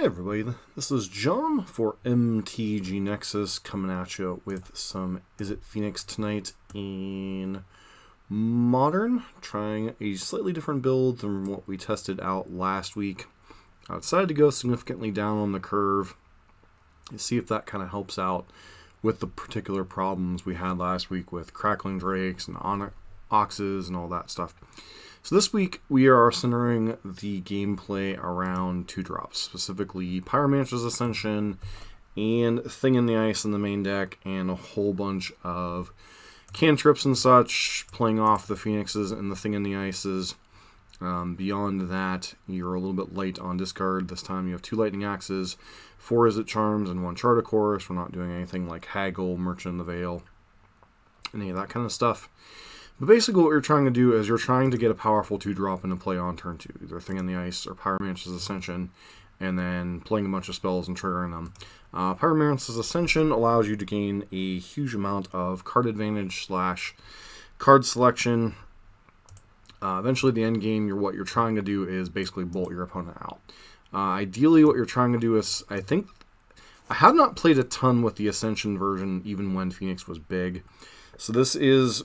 Hey everybody, this is John for MTG Nexus coming at you with some Izzet Phoenix tonight in Modern, trying a slightly different build than what we tested out last week. I decided to go significantly down on the curve and see if that kind of helps out with the particular problems we had last week with Crackling Drakes and Oxes and all that stuff. So this week, we are centering the gameplay around 2-drops, specifically Pyromancer's Ascension and Thing in the Ice in the main deck, and a whole bunch of cantrips and such, playing off the Phoenixes and the Thing in the Ices. Beyond that, you're a little bit light on discard. This time you have 2 Lightning Axes, 4 Izzet Charms, and 1 Chart of Course. We're not doing anything like Haggle, Merchant of the Veil, any of that kind of stuff. But basically what you're trying to do is you're trying to get a powerful 2-drop into play on turn 2, either Thing in the Ice or Pyromancer's Ascension, and then playing a bunch of spells and triggering them. Pyromancer's Ascension allows you to gain a huge amount of card advantage / card selection. Eventually the end game, what you're trying to do is basically bolt your opponent out. Ideally what you're trying to do is, I have not played a ton with the Ascension version even when Phoenix was big. So this is,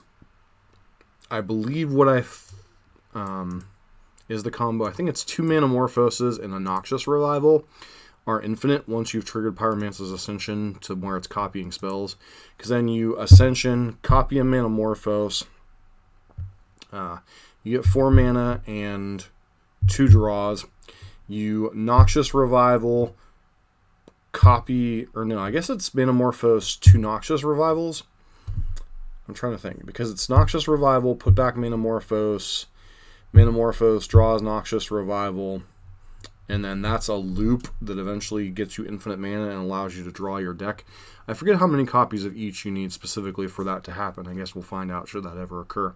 I believe what is the combo. I think it's 2 Manamorphoses and a Noxious Revival are infinite once you've triggered Pyromancer's Ascension to where it's copying spells. Because then you Ascension, copy a Manamorphose, you get 4 mana and 2 draws. You Noxious Revival, copy, or no, I guess it's Manamorphose, 2 Noxious Revivals. I'm trying to think, because it's Noxious Revival, put back Manamorphose, Manamorphose draws Noxious Revival, and then that's a loop that eventually gets you infinite mana and allows you to draw your deck. I forget how many copies of each you need specifically for that to happen. I guess we'll find out should that ever occur.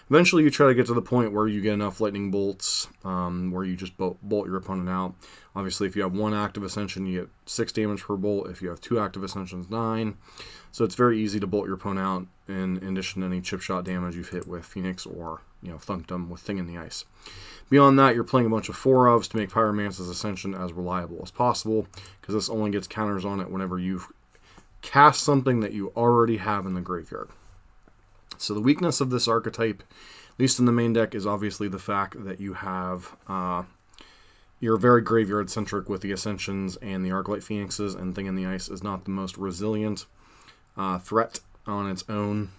Eventually you try to get to the point where you get enough lightning bolts, where you just bolt your opponent out. Obviously if you have 1 active Ascension, you get 6 damage per bolt. If you have 2 active Ascensions, 9. So it's very easy to bolt your opponent out in addition to any chip shot damage you've hit with Phoenix or, thunked them with Thing in the Ice. Beyond that, you're playing a bunch of 4-ofs to make Pyromancer's Ascension as reliable as possible, because this only gets counters on it whenever you cast something that you already have in the graveyard. So the weakness of this archetype, at least in the main deck, is obviously the fact that you have you're very graveyard-centric with the Ascensions and the Arclight Phoenixes, and Thing in the Ice is not the most resilient threat on its own,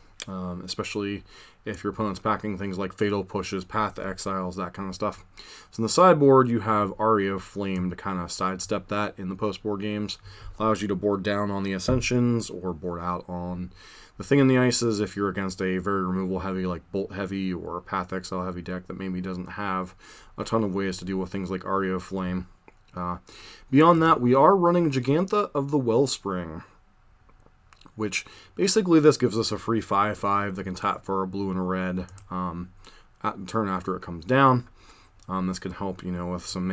especially if your opponent's packing things like Fatal Pushes, Path to Exiles, that kind of stuff. So in the sideboard, you have Aria of Flame to kind of sidestep that in the post-board games. Allows you to board down on the Ascensions or board out on the Thing in the Ices if you're against a very removal-heavy, like Bolt-heavy or Path Exile-heavy deck that maybe doesn't have a ton of ways to deal with things like Aria of Flame. Beyond that, we are running Gigantha of the Wellspring, which basically this gives us a free 5/5 that can tap for a blue and a red at the turn after it comes down. This could help, with some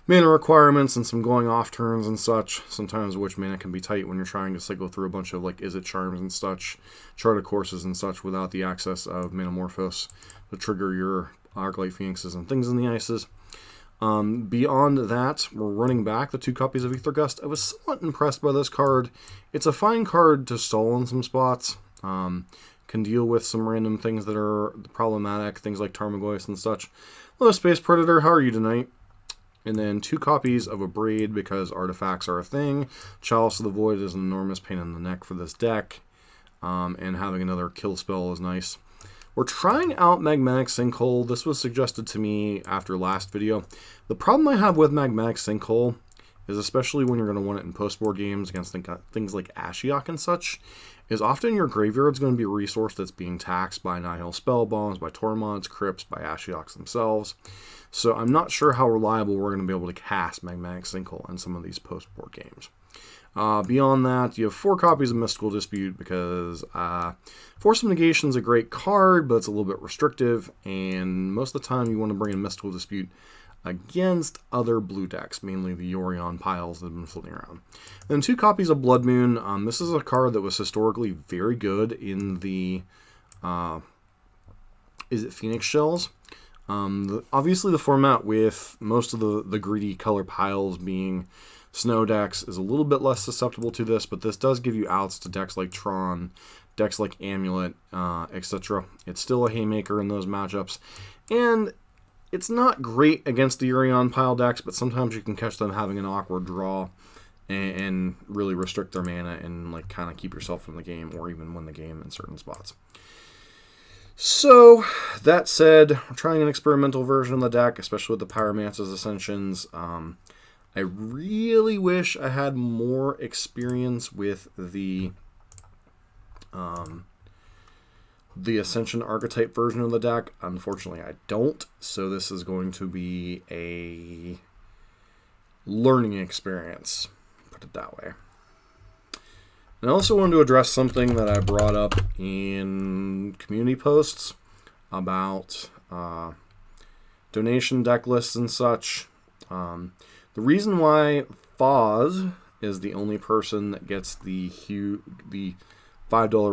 mana requirements and some going off turns and such. Sometimes which mana can be tight when you're trying to cycle through a bunch of like Izzet Charms and such, Chart of Courses and such without the access of Manamorphose to trigger your Arclight Phoenixes and Things in the Ices. Beyond that, we're running back the 2 copies of Aether Gust. I was somewhat impressed by this card. It's a fine card to stall in some spots. Can deal with some random things that are problematic, things like Tarmogoyf and such. Hello, Space Predator, how are you tonight? And then 2 copies of Abrade because artifacts are a thing. Chalice of the Void is an enormous pain in the neck for this deck. And having another kill spell is nice. We're trying out Magmatic Sinkhole. This was suggested to me after last video. The problem I have with Magmatic Sinkhole is, especially when you're going to want it in post-board games against things like Ashiok and such, is often your graveyard's going to be a resource that's being taxed by Nihil Spellbombs, by Tormonts, Crypts, by Ashioks themselves. So I'm not sure how reliable we're going to be able to cast Magmatic Sinkhole in some of these post-board games. Beyond that, you have 4 copies of Mystical Dispute because Force of Negation is a great card, but it's a little bit restrictive, and most of the time you want to bring in Mystical Dispute against other blue decks, mainly the Yorion piles that have been floating around. Then 2 copies of Blood Moon. This is a card that was historically very good in the Izzet Phoenix shells. Obviously, the format with most of the greedy color piles being snow decks is a little bit less susceptible to this, but this does give you outs to decks like Tron, decks like Amulet, etc. It's still a haymaker in those matchups, and it's not great against the Urion pile decks, but sometimes you can catch them having an awkward draw and really restrict their mana and like kind of keep yourself in the game or even win the game in certain spots. So, that said, I'm trying an experimental version of the deck, especially with the Pyromancer's Ascensions. I really wish I had more experience with the Ascension archetype version of the deck. Unfortunately, I don't, so this is going to be a learning experience, put it that way. And I also wanted to address something that I brought up in community posts about donation deck lists and such. The reason why Foz is the only person that gets the $5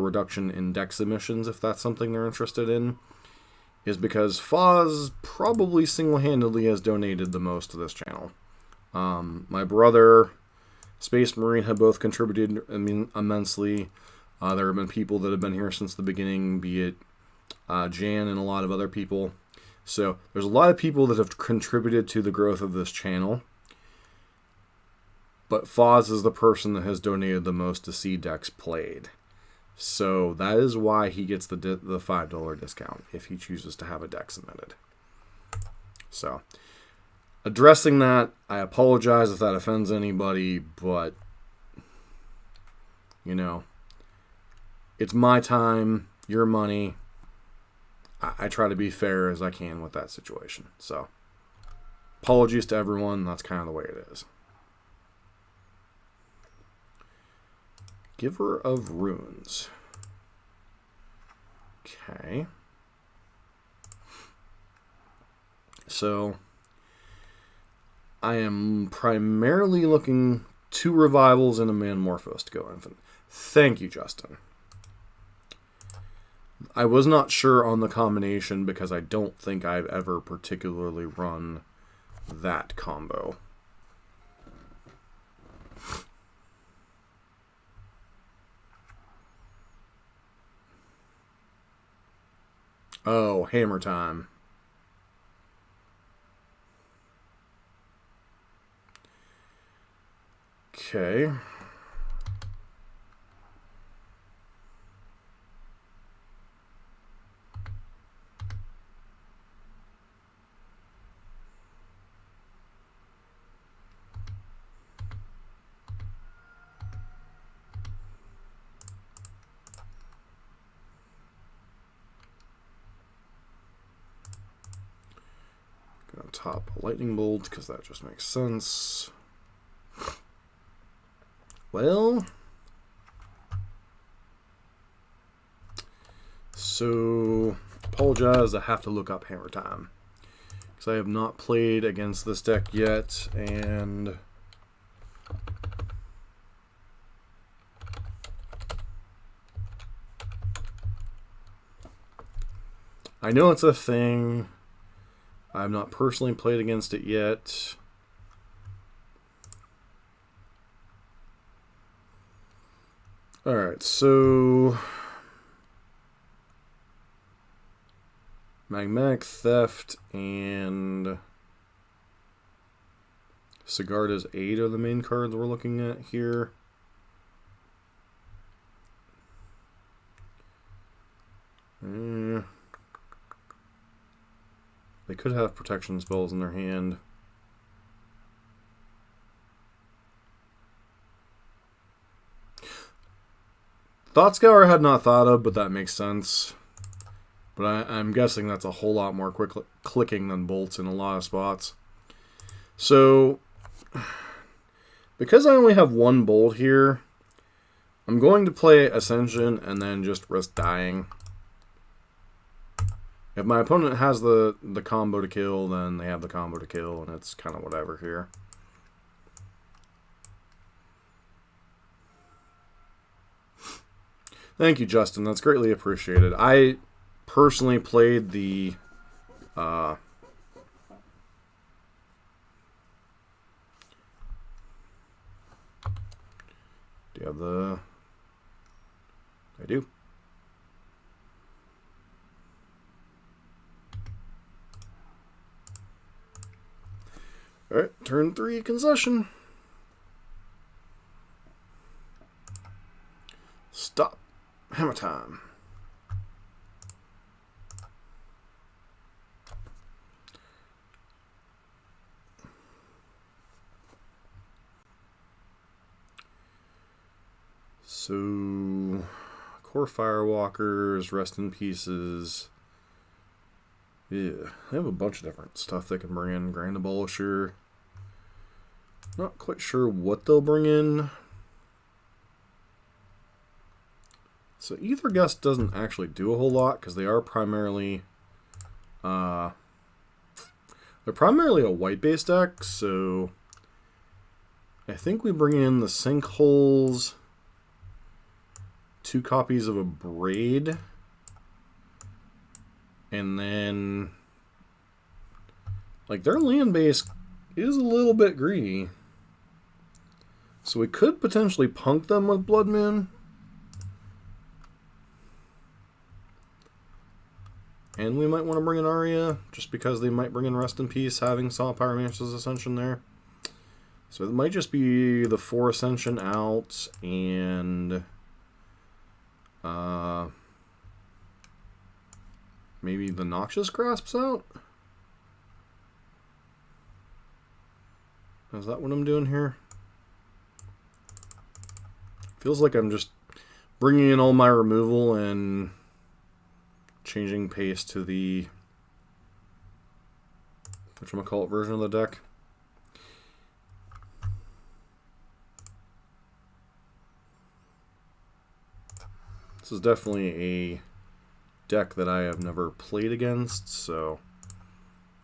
reduction in deck submissions, if that's something they're interested in, is because Foz probably single-handedly has donated the most to this channel. My brother, Space Marine, have both contributed immensely. There have been people that have been here since the beginning, be it Jan and a lot of other people. So there's a lot of people that have contributed to the growth of this channel. But Foz is the person that has donated the most to see decks played. So that is why he gets the $5 discount if he chooses to have a deck submitted. So, addressing that, I apologize if that offends anybody, but, you know, it's my time, your money. I try to be fair as I can with that situation. So, apologies to everyone. That's kind of the way it is. Giver of Runes. Okay. So, I am primarily looking 2 revivals and a Manmorphose to go infinite. Thank you, Justin. I was not sure on the combination because I don't think I've ever particularly run that combo. Oh, hammer time. Okay. Gonna top a lightning bolt because that just makes sense. Well, so apologize. I have to look up hammer time because I have not played against this deck yet, and I know it's a thing. I've not personally played against it yet. Alright, so Magmatic Theft and Sigarda's Aid are the main cards we're looking at here. They could have protection spells in their hand. Thought Scour I had not thought of, but that makes sense. But I'm guessing that's a whole lot more quick clicking than bolts in a lot of spots. So, because I only have 1 bolt here, I'm going to play Ascension and then just risk dying. If my opponent has the combo to kill, then they have the combo to kill, and it's kind of whatever here. Thank you, Justin. That's greatly appreciated. I personally played the you have the... I do. Alright, turn 3, concession. Stop. Hammer time. So, core firewalkers, rest in pieces. Yeah, they have a bunch of different stuff they can bring in. Grand Abolisher. Not quite sure what they'll bring in. So Ether Guest doesn't actually do a whole lot because they are primarily they're primarily a white-based deck. So I think we bring in the Sinkholes, 2 copies of a Braid, and then like their land base is a little bit greedy. So we could potentially punk them with Blood Moon. And we might want to bring in Arya, just because they might bring in Rest in Peace, having Saw Pyromancer's Ascension there. So it might just be the 4 Ascension out, and maybe the Noxious Grasps out? Is that what I'm doing here? Feels like I'm just bringing in all my removal and changing pace to the whatchamacallit version of the deck. This is definitely a deck that I have never played against, so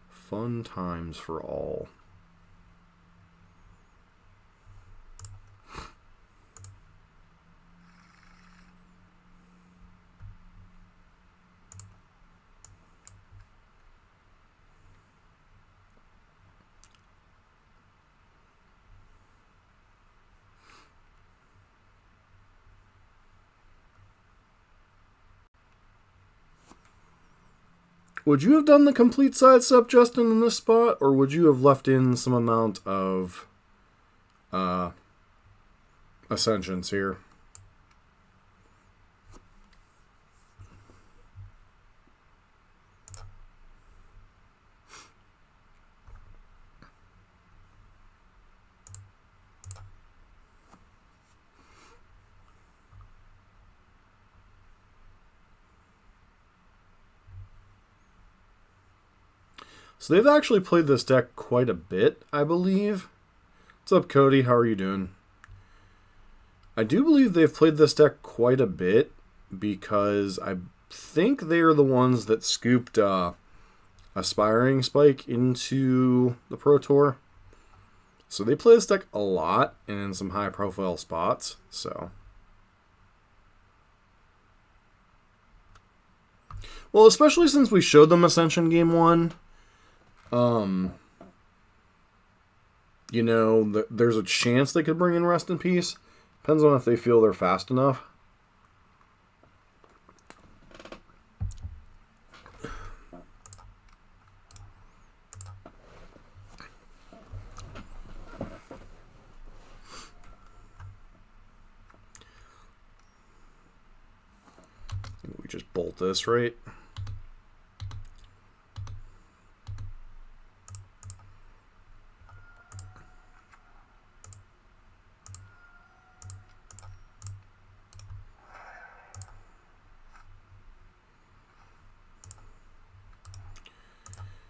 fun times for all. Would you have done the complete sidestep, Justin, in this spot, or would you have left in some amount of Ascensions here? So they've actually played this deck quite a bit, I believe. What's up, Cody? How are you doing? I do believe they've played this deck quite a bit because I think they are the ones that scooped Aspiring Spike into the Pro Tour. So they play this deck a lot and in some high-profile spots. So, well, especially since we showed them Ascension Game 1. You know, there's a chance they could bring in Rest in Peace. Depends on if they feel they're fast enough. We just bolt this, right?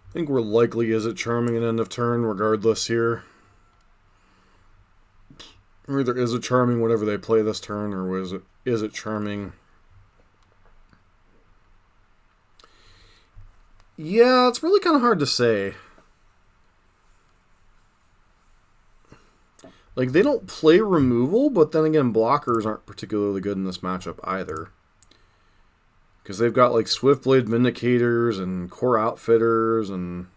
I think we're likely Izzet Charming at end of turn, regardless here. Or either Izzet Charming whatever they play this turn, or Izzet Charming. Yeah, it's really kind of hard to say. Like, they don't play removal, but then again, blockers aren't particularly good in this matchup either. Because they've got, like, Swiftblade Vindicators and Core Outfitters, and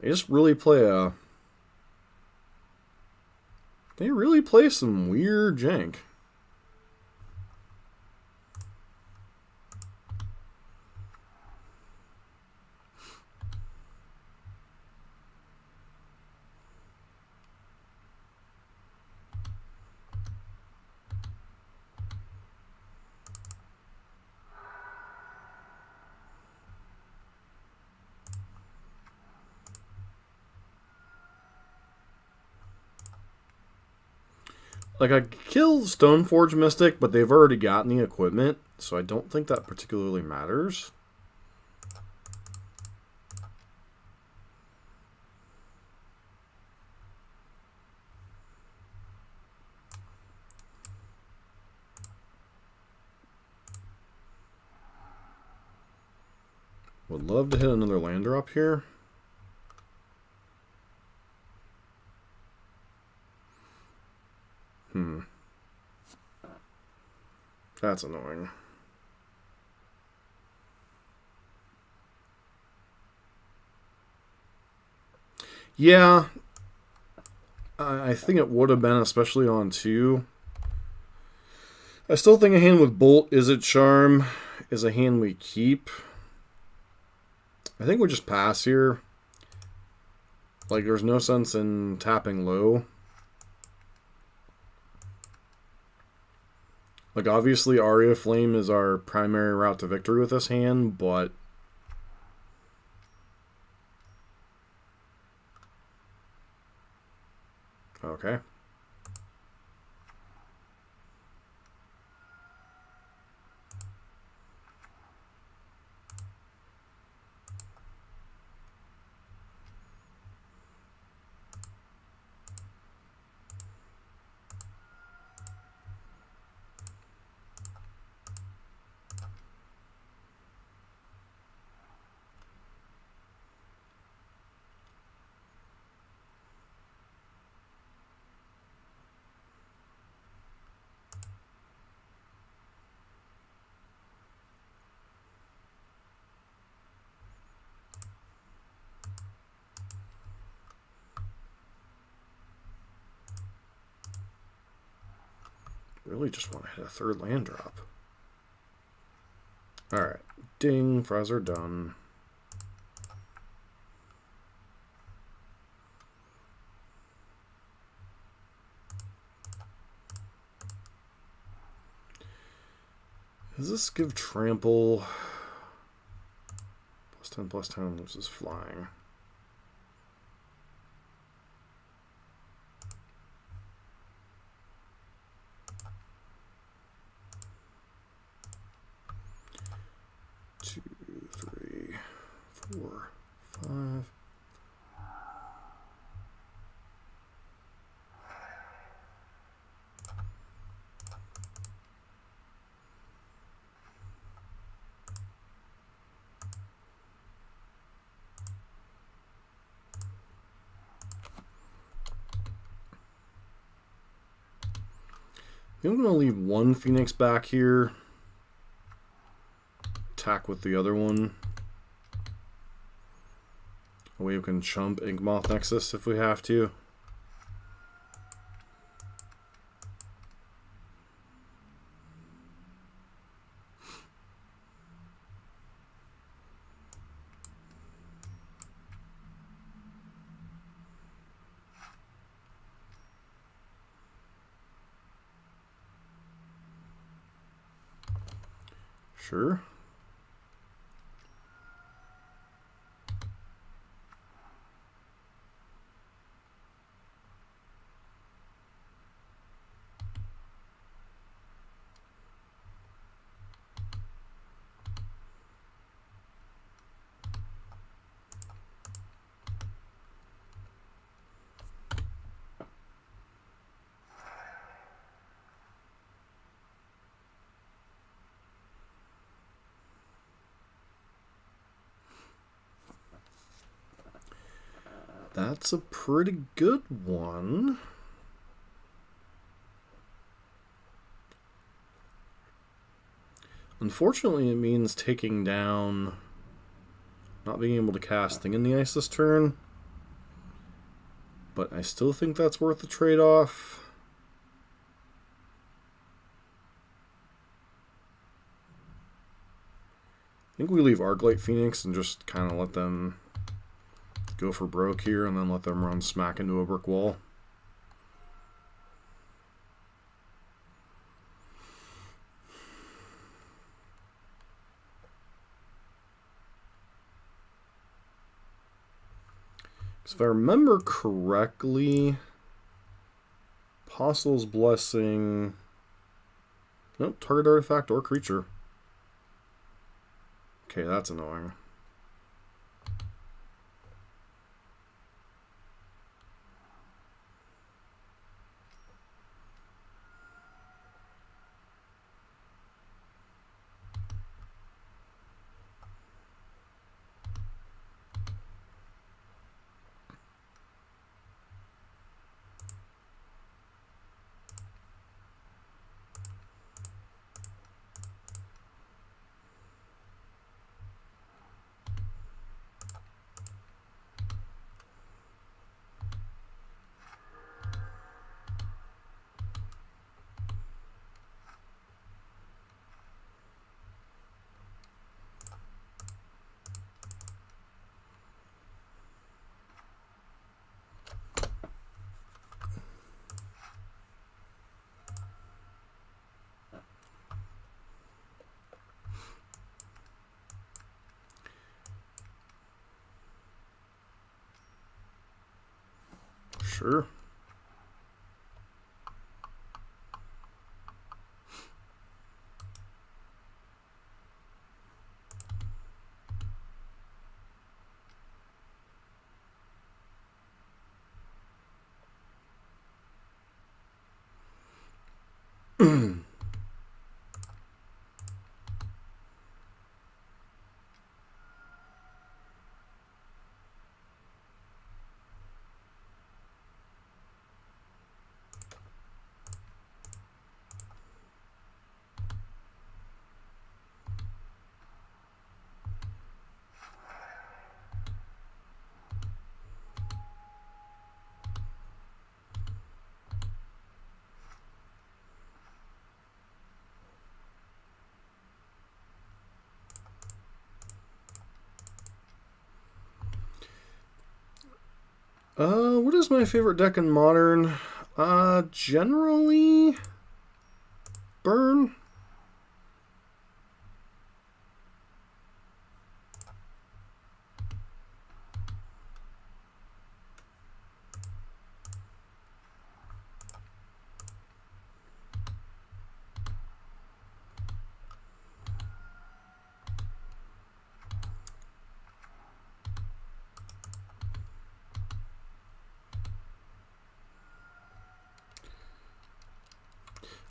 they just really play a They really play some weird jank. Like, I kill Stoneforge Mystic, but they've already gotten the equipment, so I don't think that particularly matters. Would love to hit another land drop here. That's annoying. Yeah. I think it would have been, especially on 2. I still think a hand with Bolt, Izzet Charm, is a hand we keep. I think we just pass here. Like, there's no sense in tapping low. Like, obviously, Aria Flame is our primary route to victory with this hand, but... Okay. Really just want to hit a 3rd land drop. Alright. Ding. Fries are done. Does this give trample? +10/+10 loses flying. Two, 3, 4, 5. I'm going to leave one Phoenix back here. Attack with the other one. We can chump Inkmoth Nexus if we have to. Sure. That's a pretty good one. Unfortunately, it means taking down, not being able to cast Thing in the Ice this turn. But I still think that's worth the trade-off. I think we leave Arclight Phoenix and just kind of let them go for broke here and then let them run smack into a brick wall. So if I remember correctly, Apostle's Blessing... Nope, target artifact or creature. Okay, that's annoying. Sure. What is my favorite deck in Modern? Generally, Burn.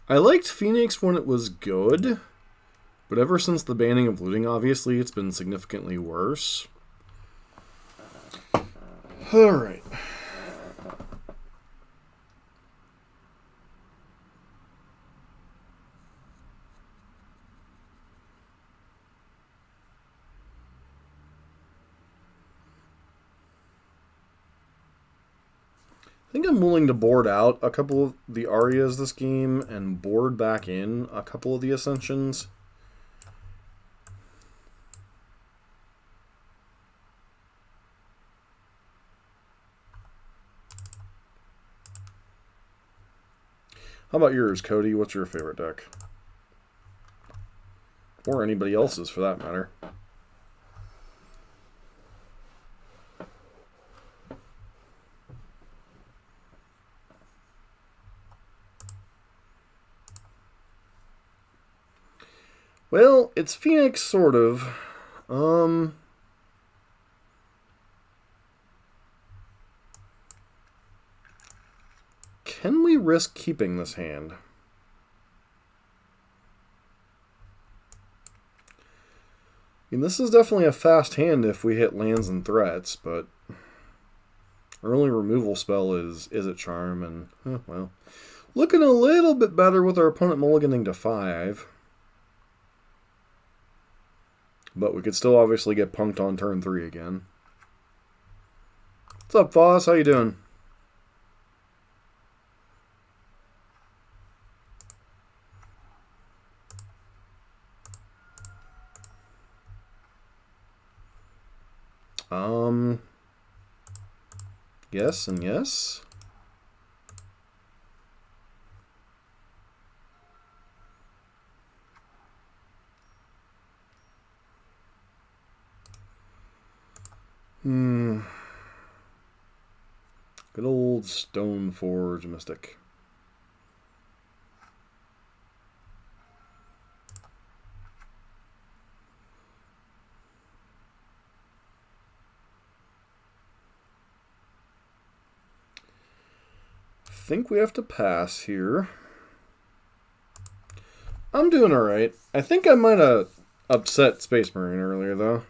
I liked Phoenix when it was good, but ever since the banning of looting, obviously, it's been significantly worse. Alright. I think I'm willing to board out a couple of the Arias this game and board back in a couple of the Ascensions. How about yours, Cody? What's your favorite deck? Or anybody else's, for that matter. Well, it's Phoenix, sort of. Can we risk keeping this hand? I mean, this is definitely a fast hand if we hit lands and threats, but our only removal spell is Izzet Charm, and, well, looking a little bit better with our opponent mulliganing to 5. But we could still obviously get punked on turn 3 again. What's up, Foss? How you doing? Yes and yes. Good old Stoneforge Mystic. Think we have to pass here. I'm doing alright. I think I might have upset Space Marine earlier, though.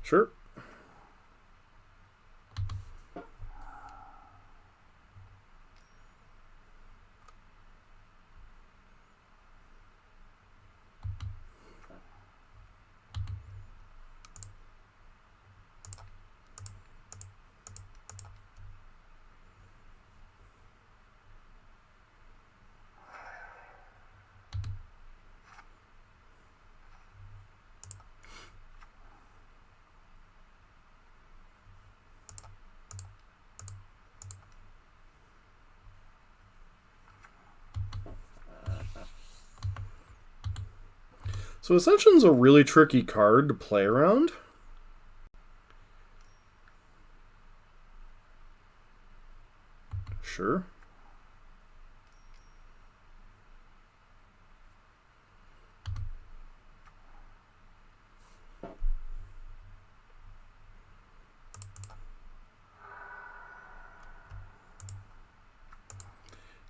Sure. So Ascension's a really tricky card to play around. Sure.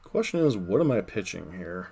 Question is, what am I pitching here?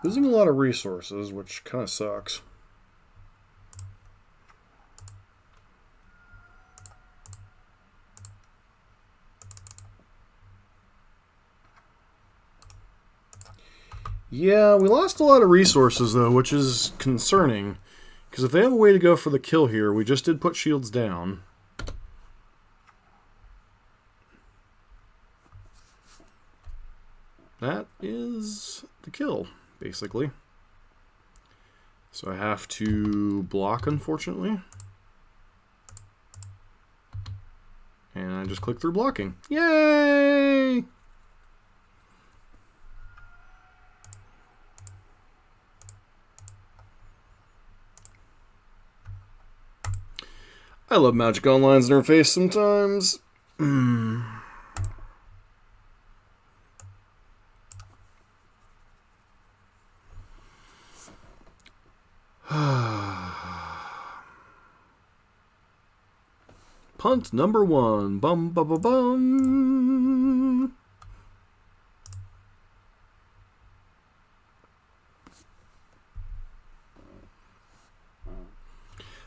Losing a lot of resources, which kind of sucks. Yeah, we lost a lot of resources, though, which is concerning. Because if they have a way to go for the kill here, we just did put shields down. That is the kill, basically. So I have to block, unfortunately. And I just click through blocking. Yay! I love Magic Online's interface sometimes. Punt number 1. Bum bum bum bum.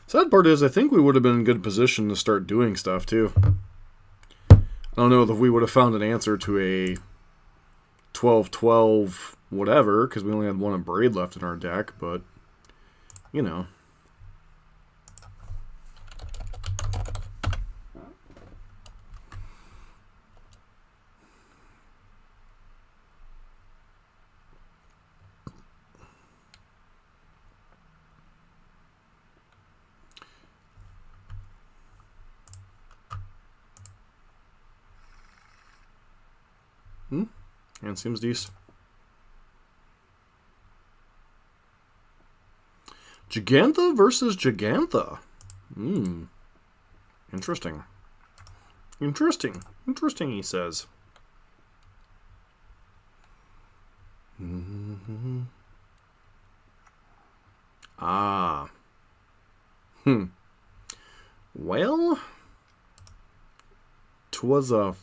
Sad part is, I think we would have been in good position to start doing stuff too. I don't know if we would have found an answer to a 12-12 whatever, because we only had one of Braid left in our deck, but, you know. And seems decent. Gigantha versus Gigantha. Interesting. Interesting. Interesting, he says. Ah. Well, 'twas a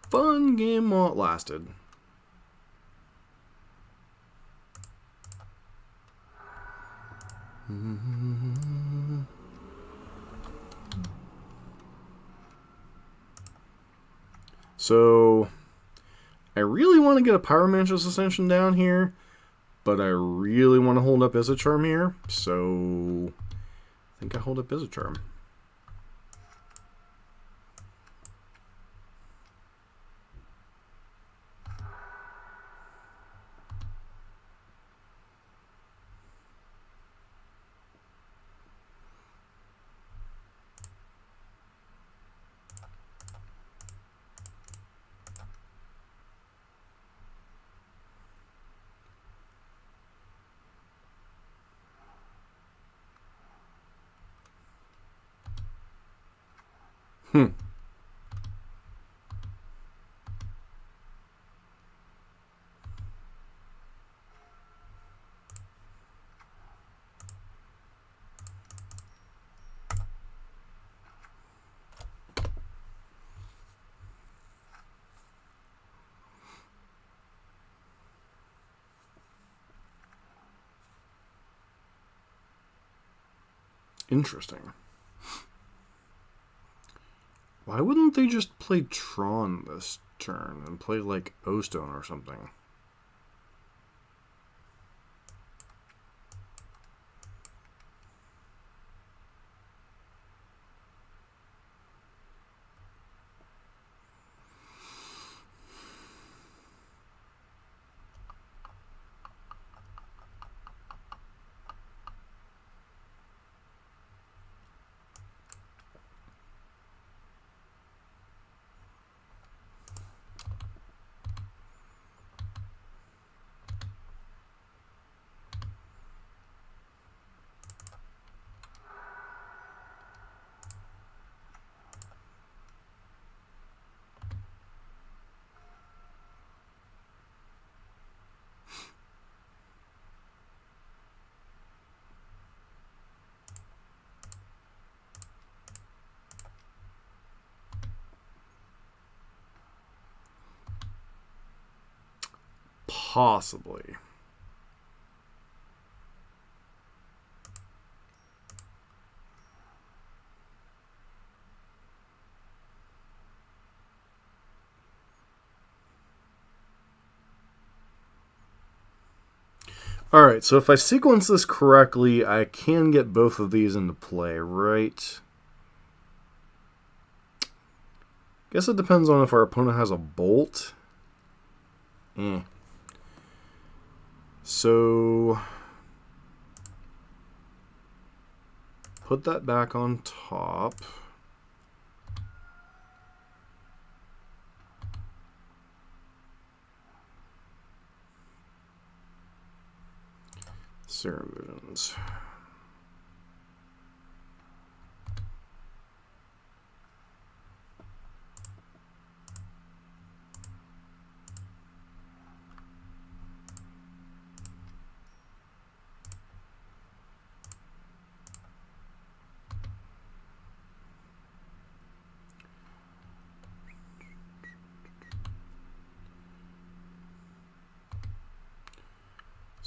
fun game while it lasted. So, I really want to get a Pyromancer's Ascension down here, but I really want to hold up Izzet Charm here, so I think I hold up Izzet Charm. Interesting. Why wouldn't they just play Tron this turn and play like O-Stone or something? Possibly. Alright, so if I sequence this correctly, I can get both of these into play, right? Guess it depends on if our opponent has a bolt. So, put that back on top. Serum Visions.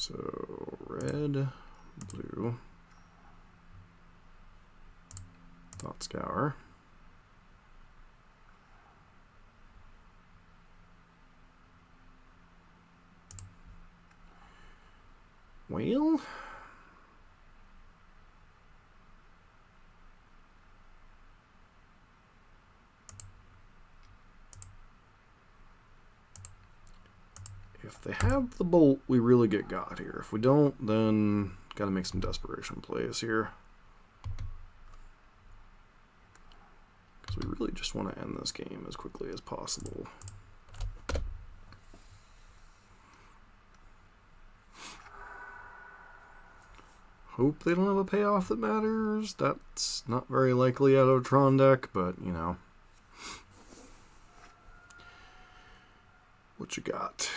So red, blue, dot scour. Well, if they have the bolt, we really get got here. If we don't, then got to make some desperation plays here. Because we really just want to end this game as quickly as possible. Hope they don't have a payoff that matters. That's not very likely out of a Tron deck, but, you know. What you got?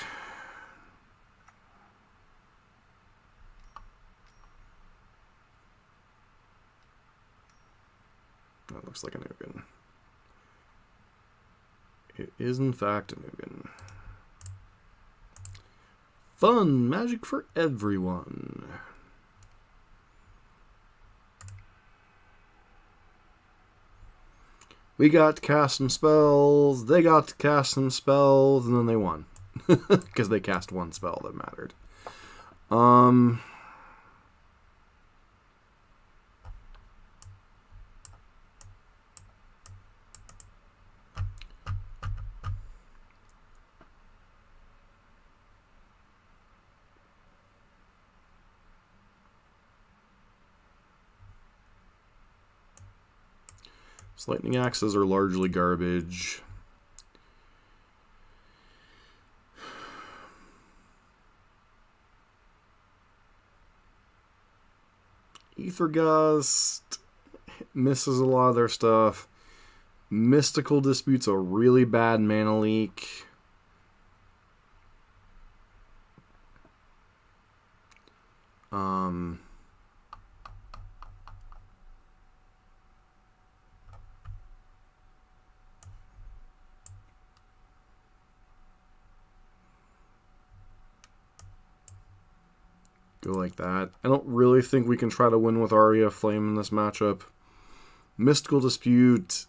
That looks like a Nugan. It is, in fact, a Nugan. Fun magic for everyone. We got to cast some spells, they got to cast some spells, and then they won. Because they cast one spell that mattered. Lightning axes are largely garbage. Ether Gust misses a lot of their stuff. Mystical Dispute's a really bad mana leak. Go like that. I don't really think we can try to win with Aria Flame in this matchup. Mystical Dispute.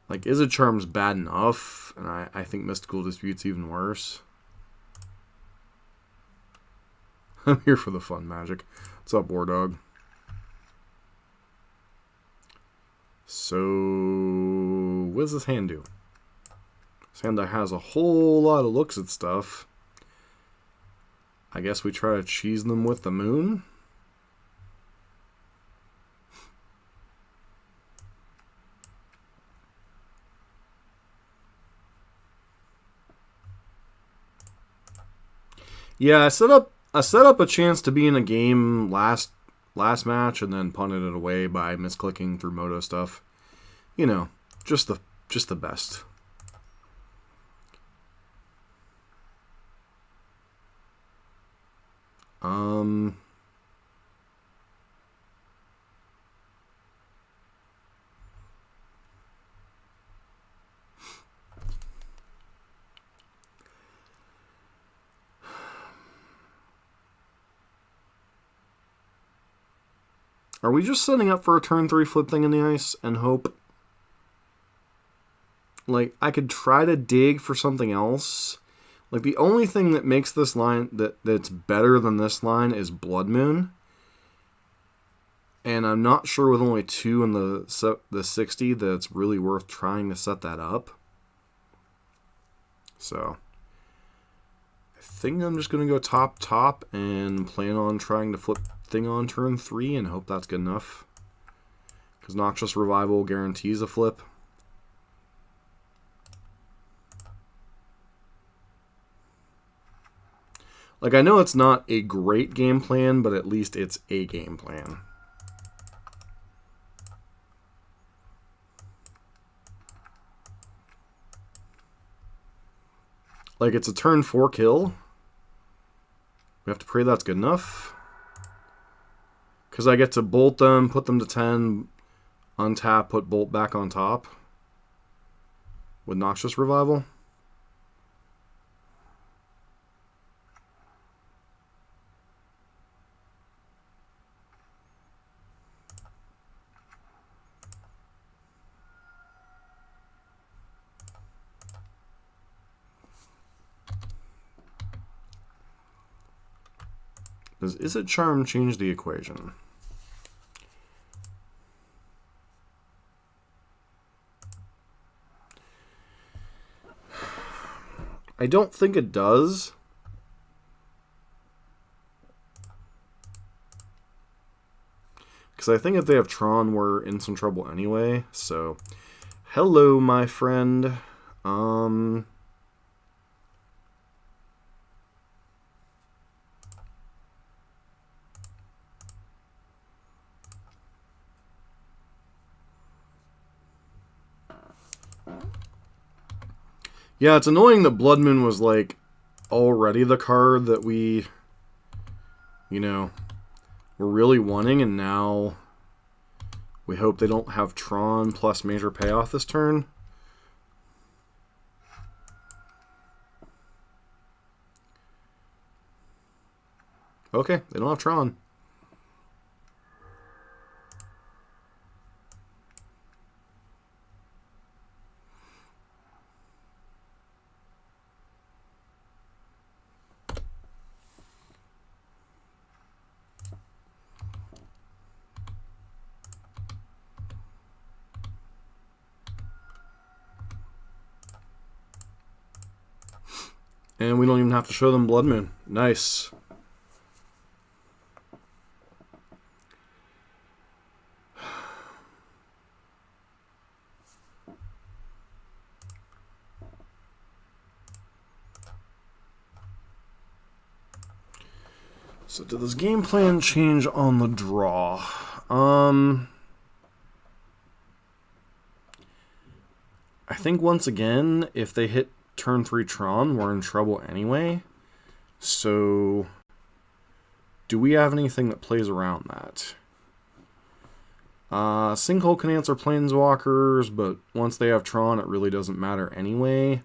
Like, Izzet Charm's bad enough, and I think Mystical Dispute's even worse. I'm here for the fun magic. What's up, War Dog? So, what does this hand do? This hand has a whole lot of looks at stuff. I guess we try to cheese them with the moon. Yeah, I set up a chance to be in a game last match and then punted it away by misclicking through Moto stuff. You know, just the best. Are we just setting up for a turn 3 flip thing in the ice and hope? Like, I could try to dig for something else. Like, the only thing that makes this line that's better than this line is Blood Moon. And I'm not sure with only 2 in the 60 that it's really worth trying to set that up. So, I think I'm just going to go top and plan on trying to flip thing on turn 3 and hope that's good enough. Because Noxious Revival guarantees a flip. Like, I know it's not a great game plan, but at least it's a game plan. Like, it's a turn 4 kill. We have to pray that's good enough. Because I get to bolt them, put them to 10, untap, put bolt back on top. With Noxious Revival. Does Izzet Charm change the equation? I don't think it does. Because I think if they have Tron, we're in some trouble anyway. So, hello, my friend. Yeah, it's annoying that Blood Moon was, like, already the card that we, you know, were really wanting, and now we hope they don't have Tron plus major payoff this turn. Okay, they don't have Tron. And we don't even have to show them Blood Moon. Nice. So did this game plan change on the draw? I think once again, if they hit turn 3 Tron, we're in trouble anyway. So do we have anything that plays around that? Sinkhole can answer Planeswalkers, but once they have Tron, it really doesn't matter anyway.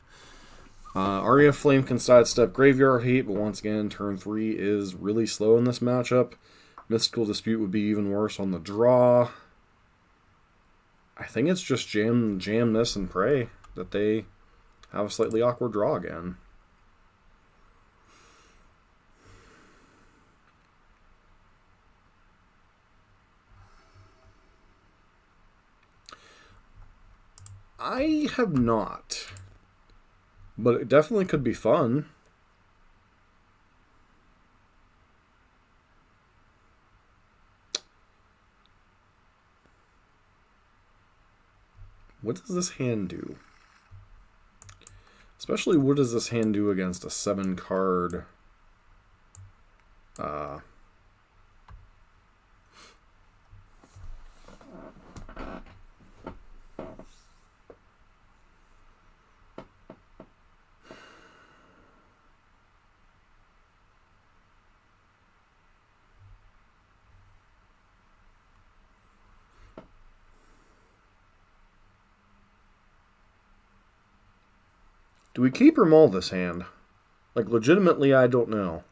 Aria Flame can sidestep Graveyard Hate, but once again, turn 3 is really slow in this matchup. Mystical Dispute would be even worse on the draw. I think it's just jam this and pray that they have a slightly awkward draw again. I have not. But it definitely could be fun. What does this hand do? Especially, what does this hand do against a 7-card... Do we keep or mull this hand? Like, legitimately, I don't know.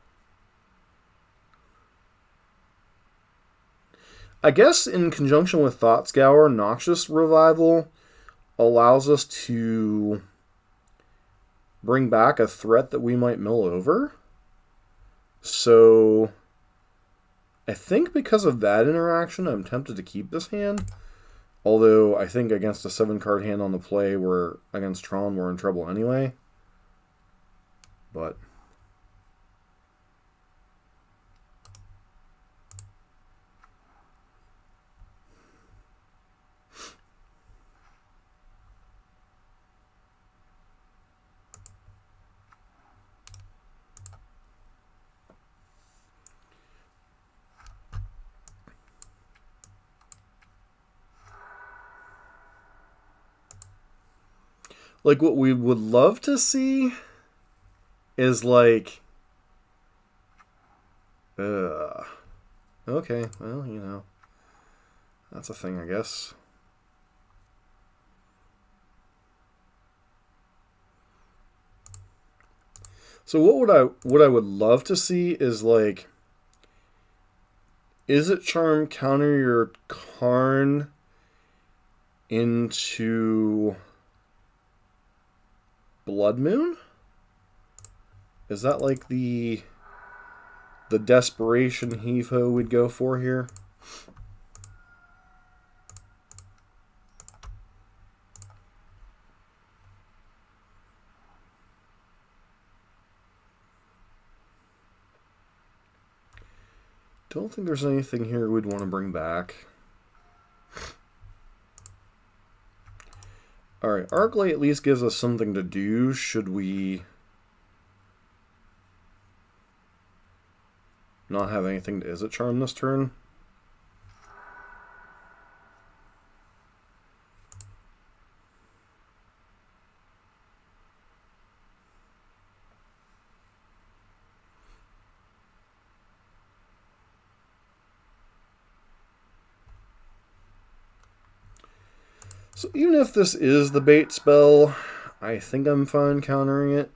I guess in conjunction with Thought Scour, Noxious Revival allows us to bring back a threat that we might mill over. So I think because of that interaction, I'm tempted to keep this hand. Although, I think against a 7-card hand on the play, against Tron, we're in trouble anyway. But... like, what we would love to see is, like... Okay, well, you know. That's a thing, I guess. So what I would love to see is, like... Izzet Charm counter your Karn into... Blood Moon? Is that like the the desperation heave-ho we'd go for here. Don't think there's anything here we'd want to bring back. Alright, Arclight at least gives us something to do should we not have anything to Izzet Charm this turn. So even if this is the bait spell, I think I'm fine countering it.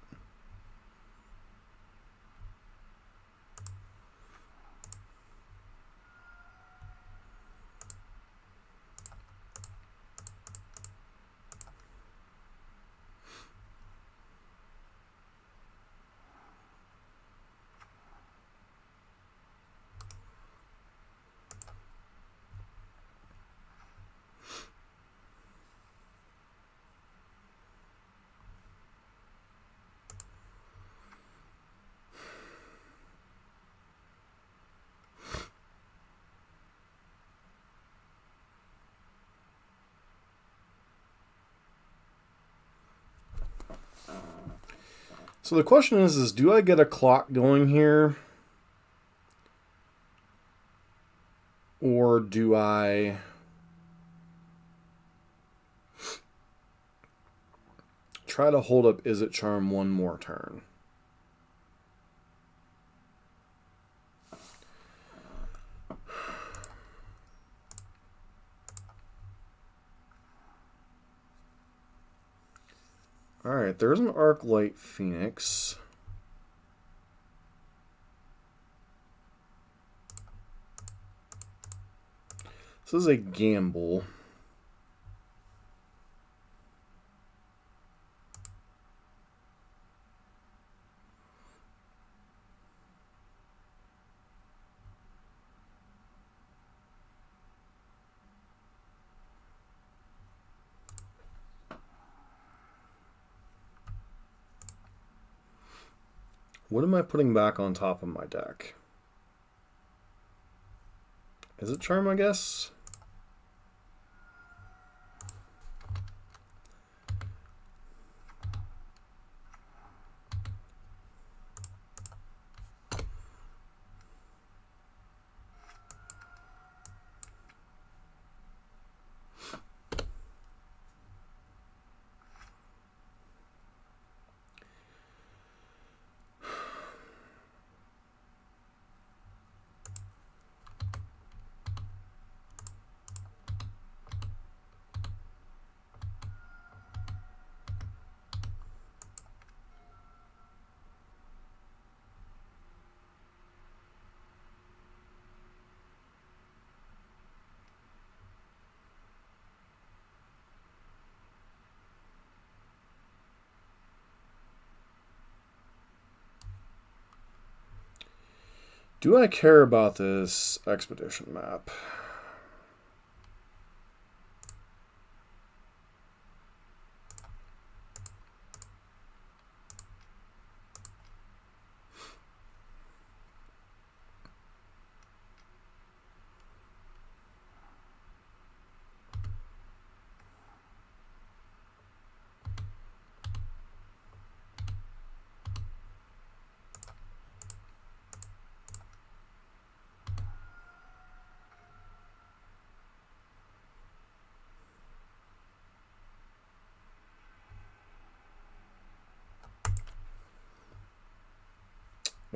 So the question is do I get a clock going here? Or do I try to hold up Izzet Charm one more turn? Alright, there's an Arclight Phoenix. This is a gamble. What am I putting back on top of my deck? Izzet Charm, I guess? Do I care about this expedition map?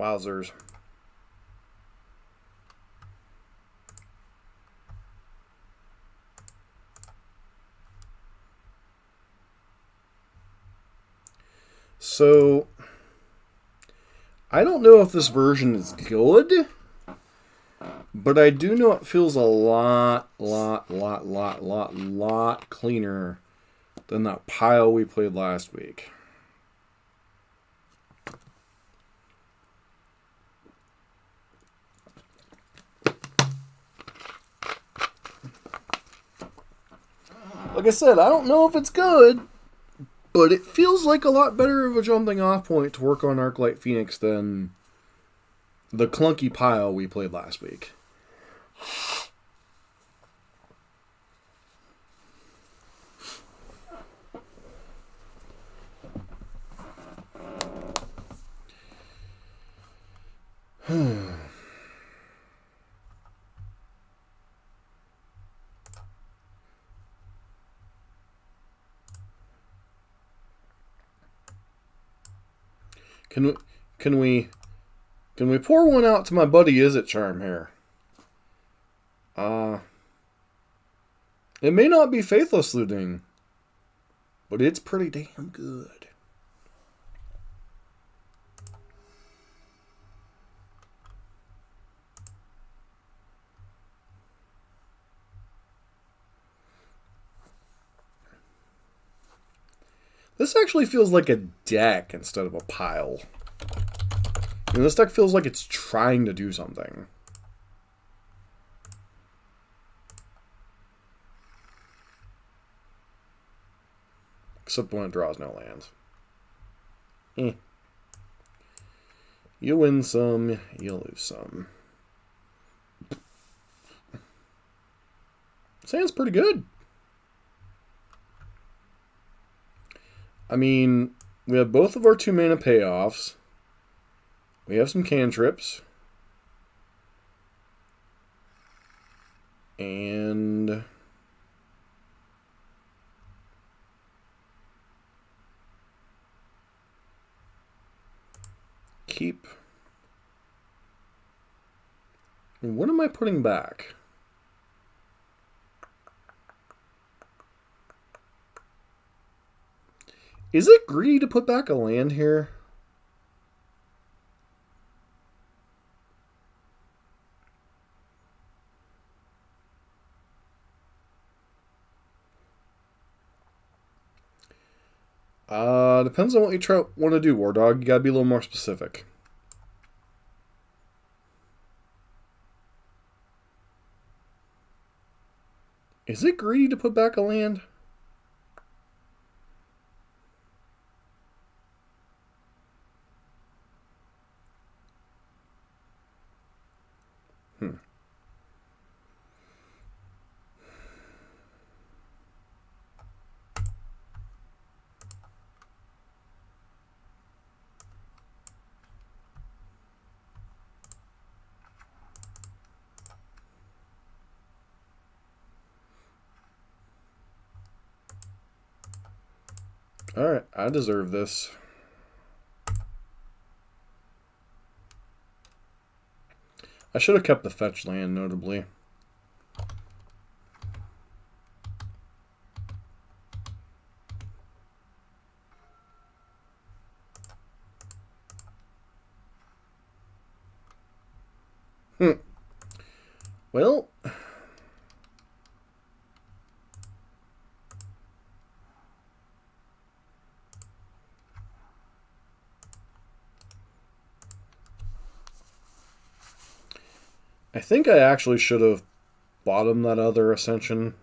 Wowzers. So, I don't know if this version is good, but I do know it feels a lot cleaner than that pile we played last week. Like I said, I don't know if it's good, but it feels like a lot better of a jumping off point to work on Arclight Phoenix than the clunky pile we played last week. Can we pour one out to my buddy Izzet Charm here? It may not be Faithless Looting, but it's pretty damn good. This actually feels like a deck instead of a pile. And this deck feels like it's trying to do something. Except when it draws no lands. You win some, you lose some. Sounds pretty good. I mean, we have both of our 2-mana payoffs. We have some cantrips. And keep. What am I putting back? Is it greedy to put back a land here? Depends on what you want to do, War Dog. You gotta be a little more specific. Is it greedy to put back a land? Alright, I deserve this. I should have kept the fetch land, notably. Well, I think I actually should have bottomed that other Ascension.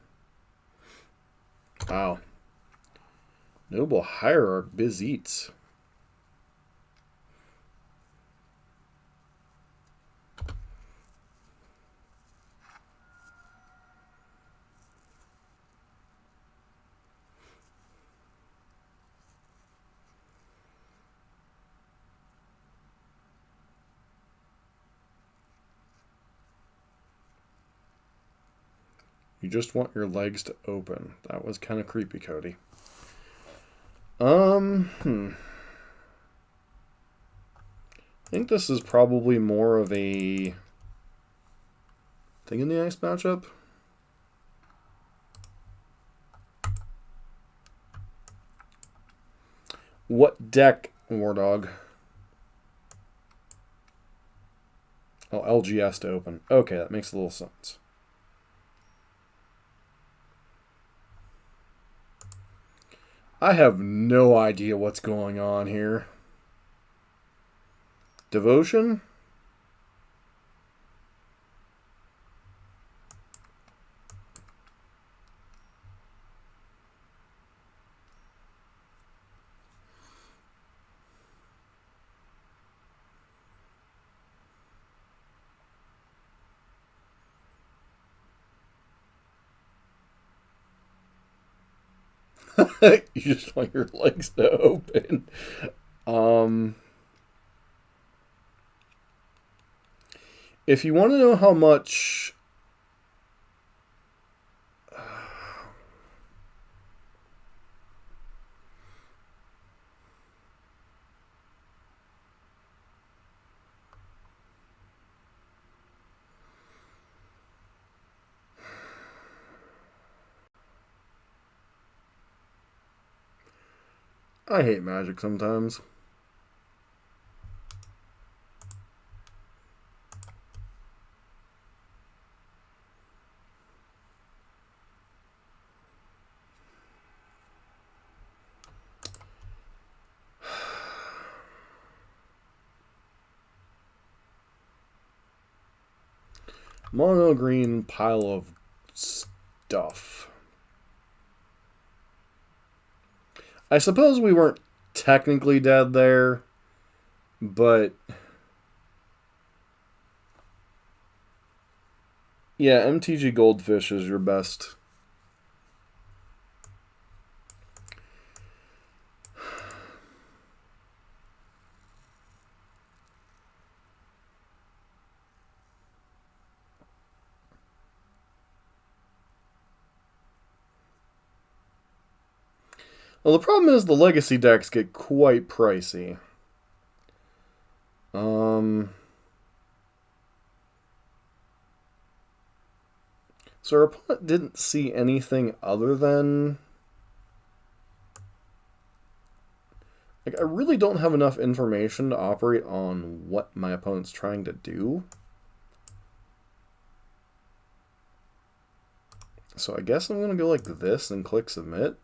Wow. Noble Hierarch Biz Eats. You just want your legs to open. That was kind of creepy, Cody. I think this is probably more of a thing in the ice matchup. What deck, War Dog? Oh, LGS to open. Okay, that makes a little sense. I have no idea what's going on here. Devotion? You just want your legs to open. If you want to know how much I hate Magic sometimes. Mono green pile of stuff. I suppose we weren't technically dead there, but yeah, MTG Goldfish is your best. Well, the problem is the legacy decks get quite pricey. So our opponent didn't see anything other than... Like, I really don't have enough information to operate on what my opponent's trying to do. So I guess I'm going to go like this and click submit.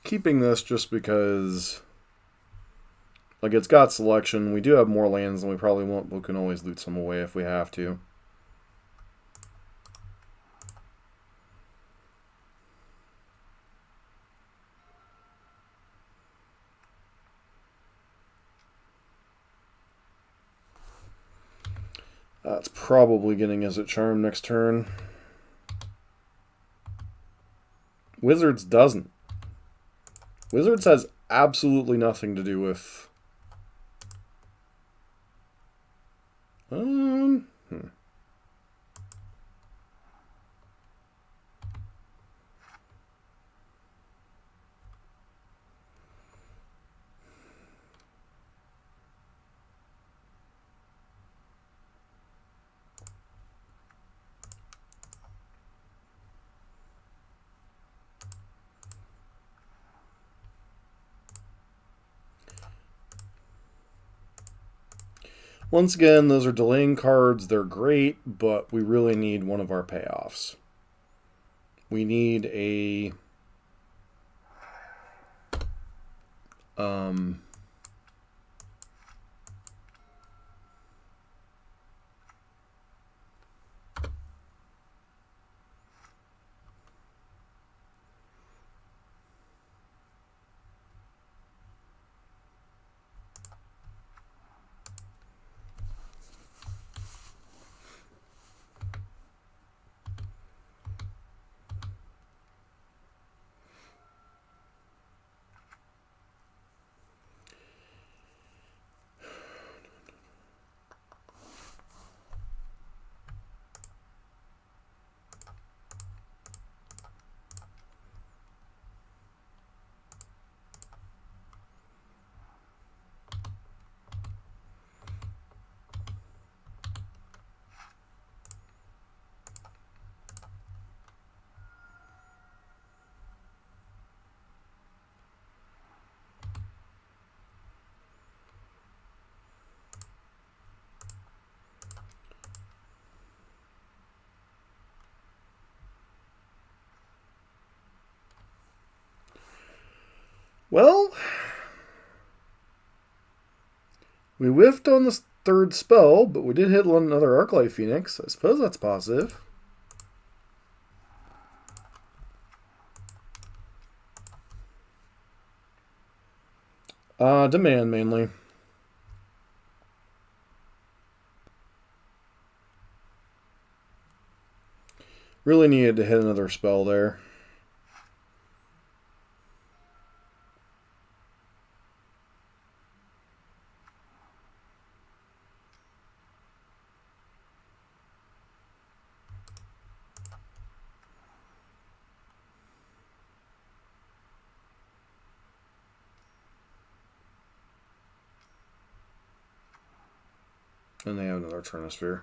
Keeping this just because, like, it's got selection. We do have more lands than we probably want, but we can always loot some away if we have to. That's probably getting Izzet Charm next turn. Wizards doesn't. Wizards has absolutely nothing to do with... Once again, those are delaying cards. They're great, but we really need one of our payoffs. We need a... Well, we whiffed on the third spell, but we did hit another Arclight Phoenix. I suppose that's positive. Demand mainly. Really needed to hit another spell there. And they have another Trinisphere.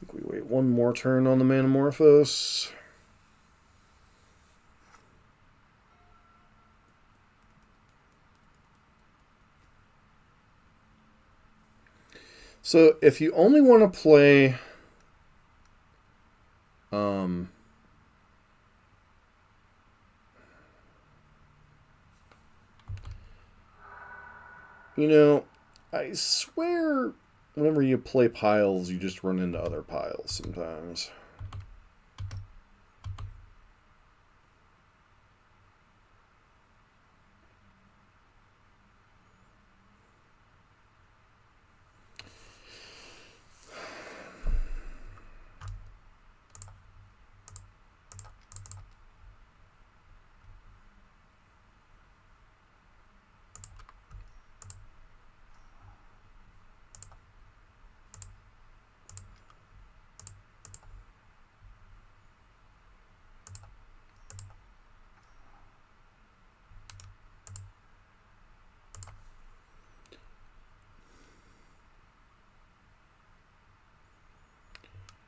I think we wait one more turn on the Manamorphose. So if you only want to play you know, I swear whenever you play piles, you just run into other piles sometimes.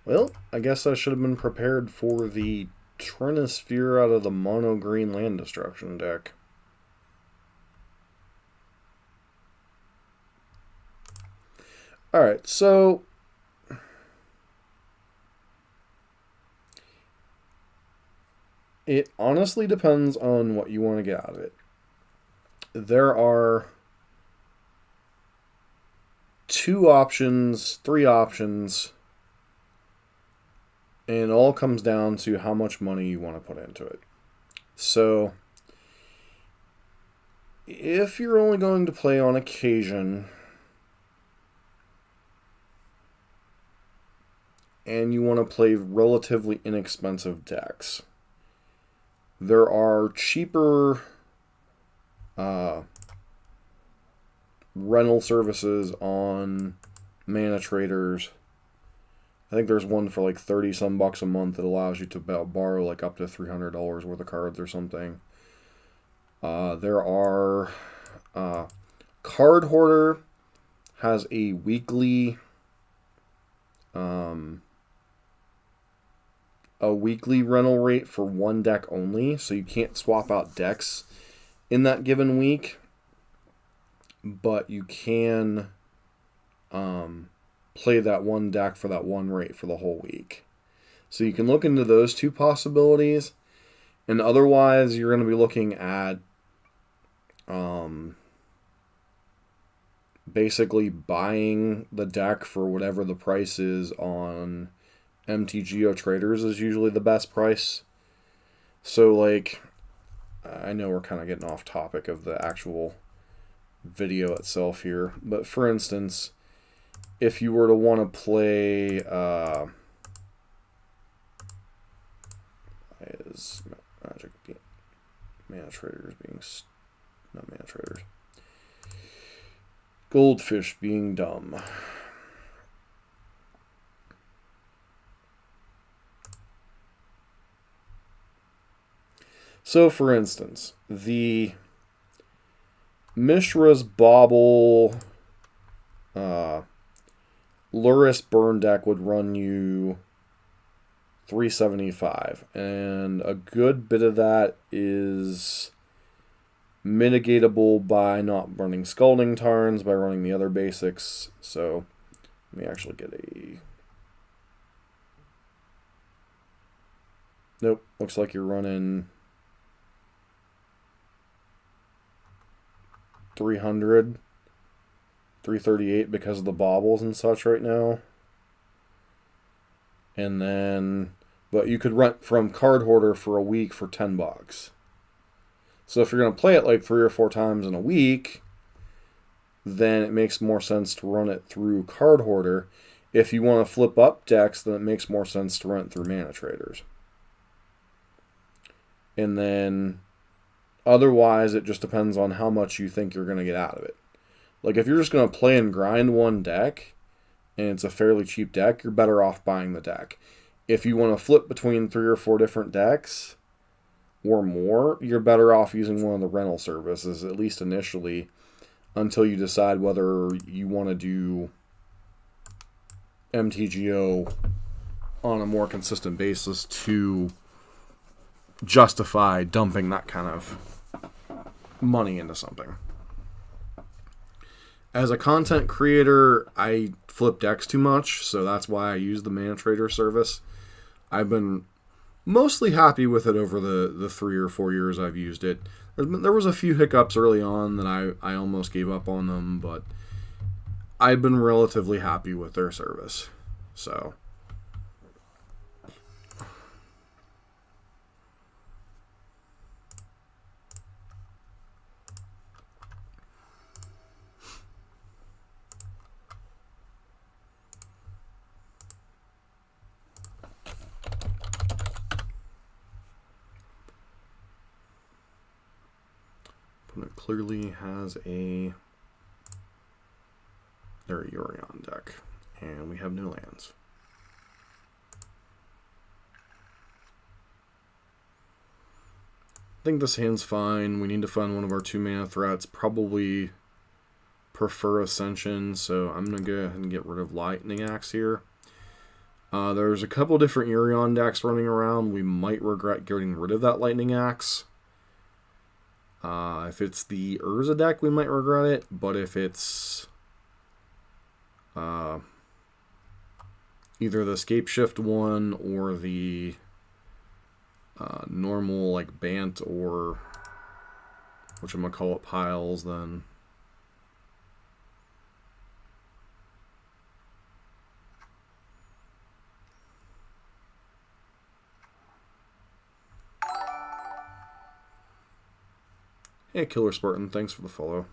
Well, I guess I should have been prepared for the Trinisphere out of the mono green land destruction deck. Alright, so it honestly depends on what you want to get out of it. There are 2 options, 3 options, and it all comes down to how much money you want to put into it. So, if you're only going to play on occasion, and you want to play relatively inexpensive decks, there are cheaper rental services on Mana Traders. I think there's one for like 30 some bucks a month that allows you to borrow like up to $300 worth of cards or something. There are Card Hoarder has a weekly rental rate for one deck only, so you can't swap out decks in that given week, but you can play that one deck for that one rate for the whole week. So you can look into those 2 possibilities, and otherwise you're going to be looking at basically buying the deck for whatever the price is on mtgotraders is usually the best price. So, like, I know we're kind of getting off topic of the actual video itself here, but for instance, if you were to want to play is Magic Mana Traders being not Mana Traders, Goldfish being dumb. So, for instance, the Mishra's Bauble Luris burn deck would run you 375, and a good bit of that is mitigatable by not running Scalding Tarns, by running the other basics. So let me actually get a... Nope, looks like you're running 300, 338 because of the baubles and such right now. And then, but you could rent from Card Hoarder for a week for $10. So if you're going to play it like 3 or 4 times in a week, then it makes more sense to run it through Card Hoarder. If you want to flip up decks, then it makes more sense to run it through Mana Traders. And then otherwise, it just depends on how much you think you're going to get out of it. Like if you're just going to play and grind one deck, and it's a fairly cheap deck, you're better off buying the deck. If you want to flip between 3 or 4 different decks or more, you're better off using one of the rental services, at least initially, until you decide whether you want to do MTGO on a more consistent basis to justify dumping that kind of money into something. As a content creator, I flip decks too much, so that's why I use the Mana Trader service. I've been mostly happy with it over the 3 or 4 years I've used it. There was a few hiccups early on that I almost gave up on them, but I've been relatively happy with their service. So it clearly has a Yorion deck, and we have no lands. I think this hand's fine. We need to find one of our 2 mana threats. Probably prefer Ascension, so I'm going to go ahead and get rid of Lightning Axe here. There's a couple different Yorion decks running around. We might regret getting rid of that Lightning Axe. If it's the Urza deck, we might regret it, but if it's either the Scape Shift one or the normal like Bant or whatchamacallit piles, then hey, Killer Spartan, thanks for the follow.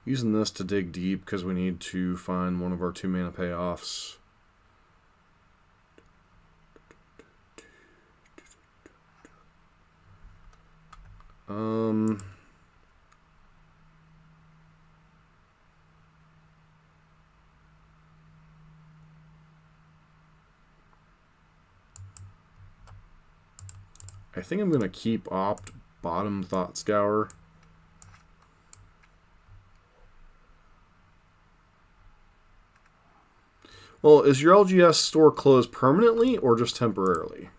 Using this to dig deep because we need to find one of our 2 mana payoffs. I think I'm going to keep Opt Bottom Thought Scour. Well, is your LGS store closed permanently or just temporarily?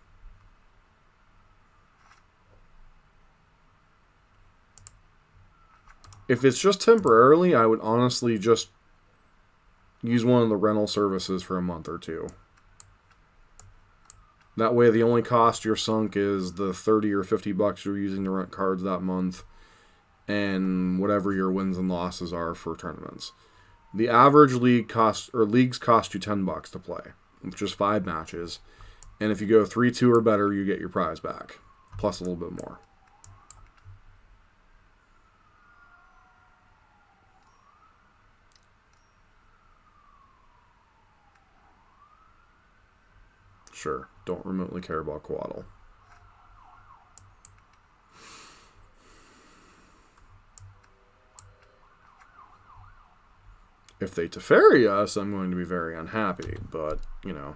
If it's just temporarily, I would honestly just use one of the rental services for a month or 2. That way the only cost you're sunk is the $30 or $50 you're using to rent cards that month and whatever your wins and losses are for tournaments. The average leagues cost you $10 to play, which is 5 matches. And if you go 3-2 or better, you get your prize back, plus a little bit more. Sure, don't remotely care about Coatl. If they Teferi us, I'm going to be very unhappy, but, you know.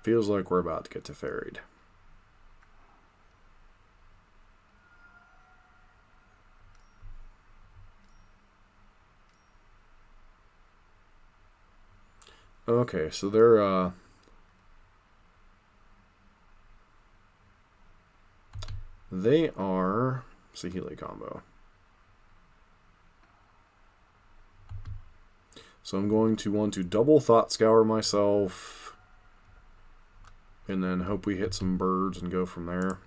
Feels like we're about to get Teferied. Okay, so they're they are Saheeli combo. So I'm going to want to double Thought Scour myself, and then hope we hit some birds and go from there.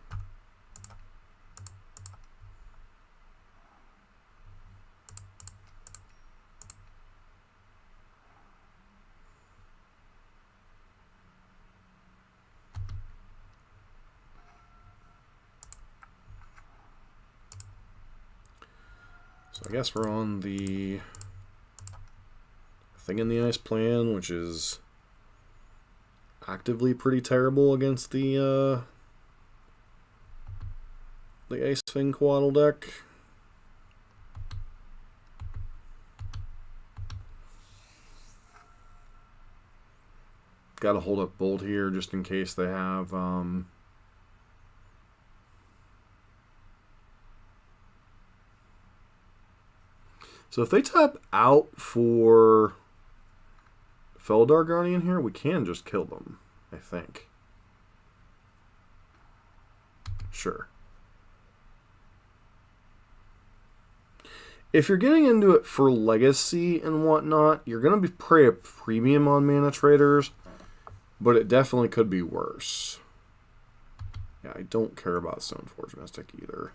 So I guess we're on the Thing in the Ice plan, which is actively pretty terrible against the Ice Thing Quaddle deck. Got to hold up Bolt here just in case they have so if they tap out for Feldar Guardian here, we can just kill them, I think. Sure. If you're getting into it for legacy and whatnot, you're going to be pay a premium on mana traders, but it definitely could be worse. Yeah, I don't care about Stoneforge Mystic either.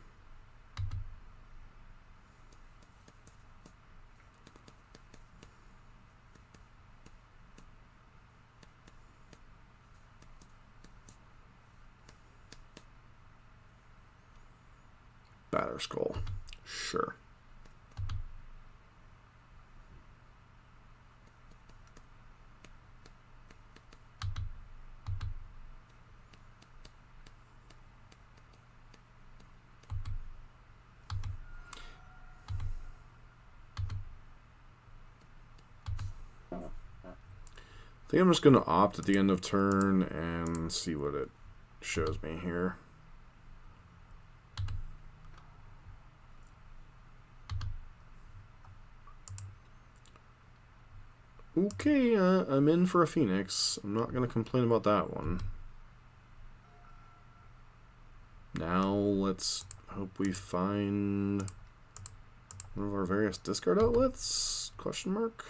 Batterskull. Sure. I think I'm just going to opt at the end of turn and see what it shows me here. Okay, I'm in for a Phoenix. I'm not going to complain about that one. Now let's hope we find one of our various discard outlets? Question mark.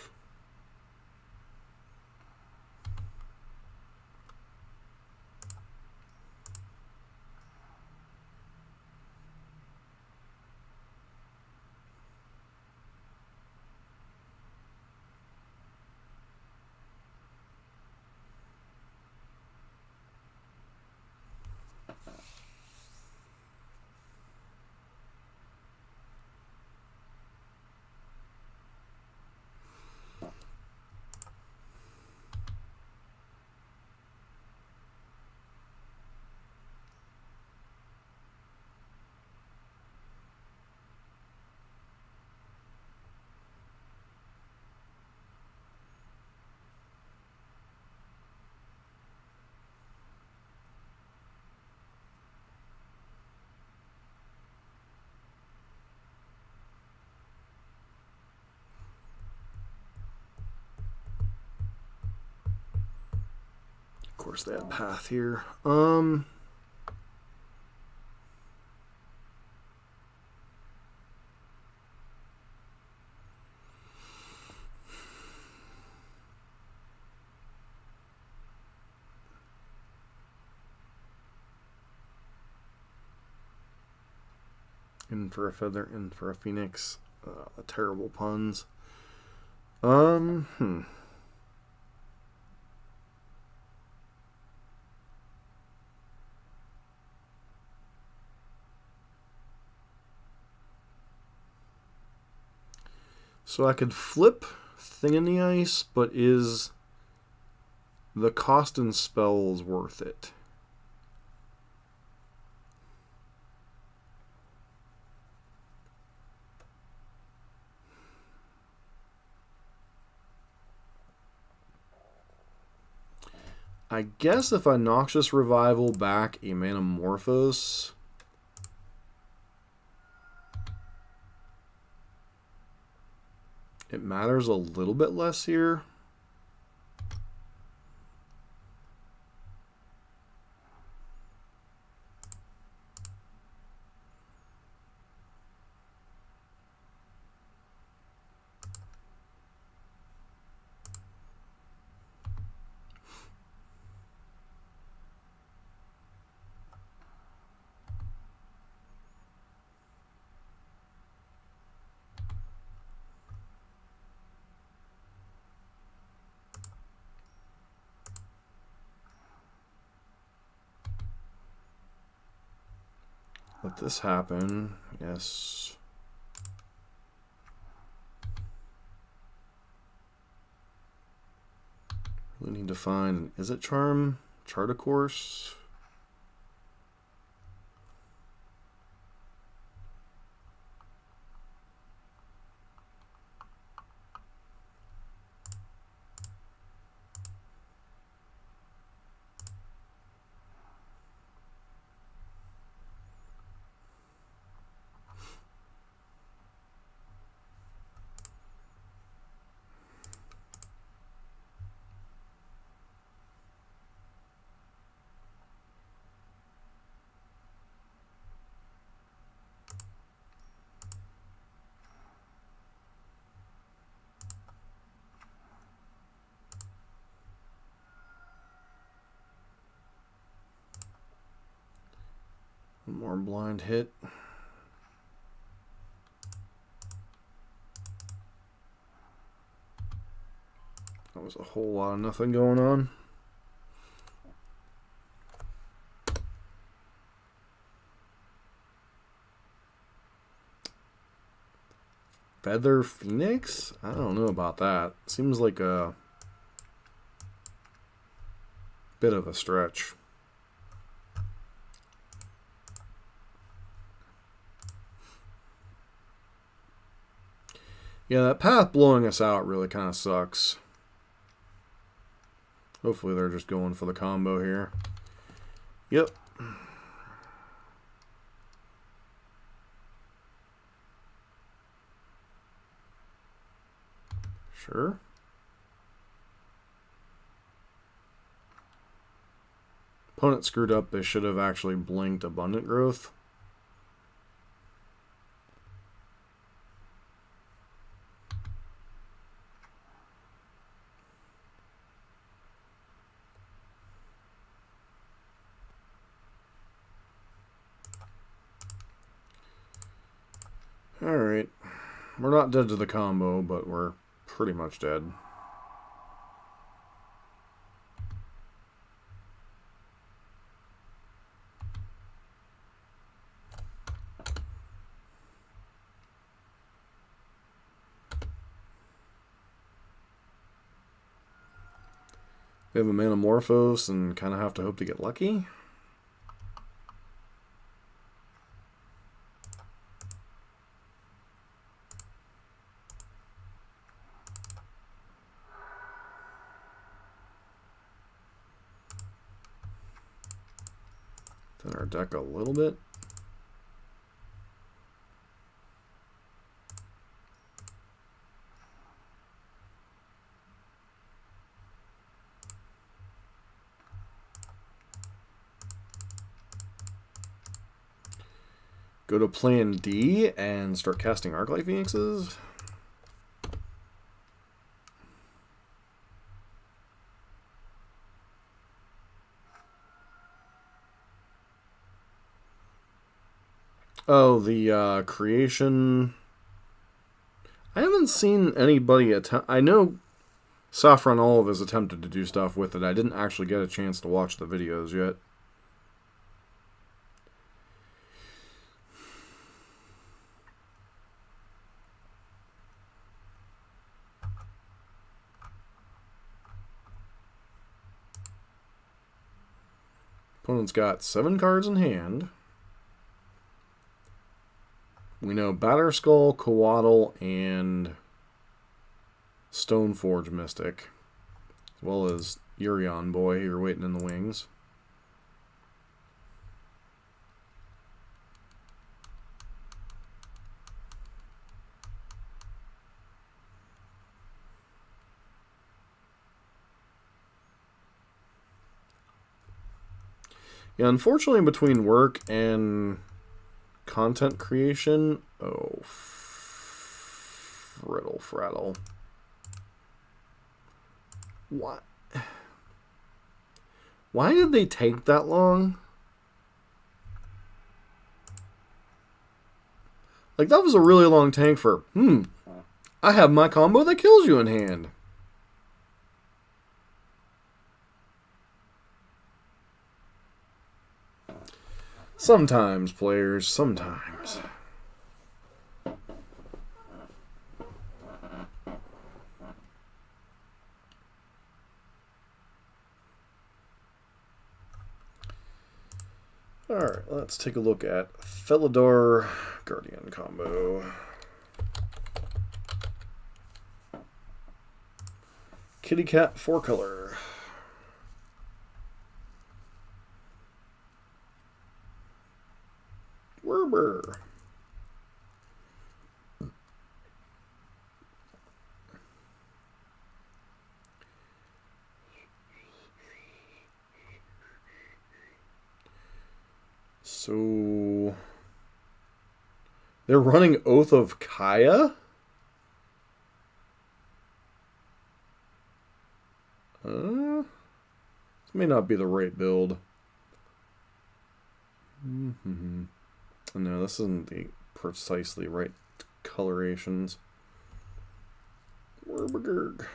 Of course, they have path here. In for a feather, in for a phoenix. Terrible puns. So I could flip thing in the ice, but is the cost and spells worth it? I guess if I Noxious Revival back a Manamorphose, it matters a little bit less here. Let this happen. Yes. We need to find an Izzet Charm, Chart a Course. One more blind hit. That was a whole lot of nothing going on. Feather Phoenix? I don't know about that. Seems like a bit of a stretch. Yeah, that path blowing us out really kind of sucks. Hopefully they're just going for the combo here. Yep. Sure. Opponent screwed up. They should have actually blinked Abundant Growth. Alright. We're not dead to the combo, but we're pretty much dead. We have a Manamorphose and kind of have to hope to get lucky. Thin our deck a little bit. Go to plan D and start casting Arclight Phoenixes. Oh, the creation. I haven't seen anybody attempt. I know Saffron Olive has attempted to do stuff with it. I didn't actually get a chance to watch the videos yet. Opponent's got 7 cards in hand. We know Batterskull, Coatl, and Stoneforge Mystic, as well as Urion Boy here waiting in the wings. Yeah, unfortunately, between work and content creation, Frattle. What? Why did they take that long? Like, that was a really long tank for, I have my combo that kills you in hand. Sometimes, players, sometimes. Alright, let's take a look at Felidar Guardian combo. Kitty Cat 4-color. Werber. So they're running Oath of Kaya? This may not be the right build. No, this isn't the precisely right colorations. Werbergerg.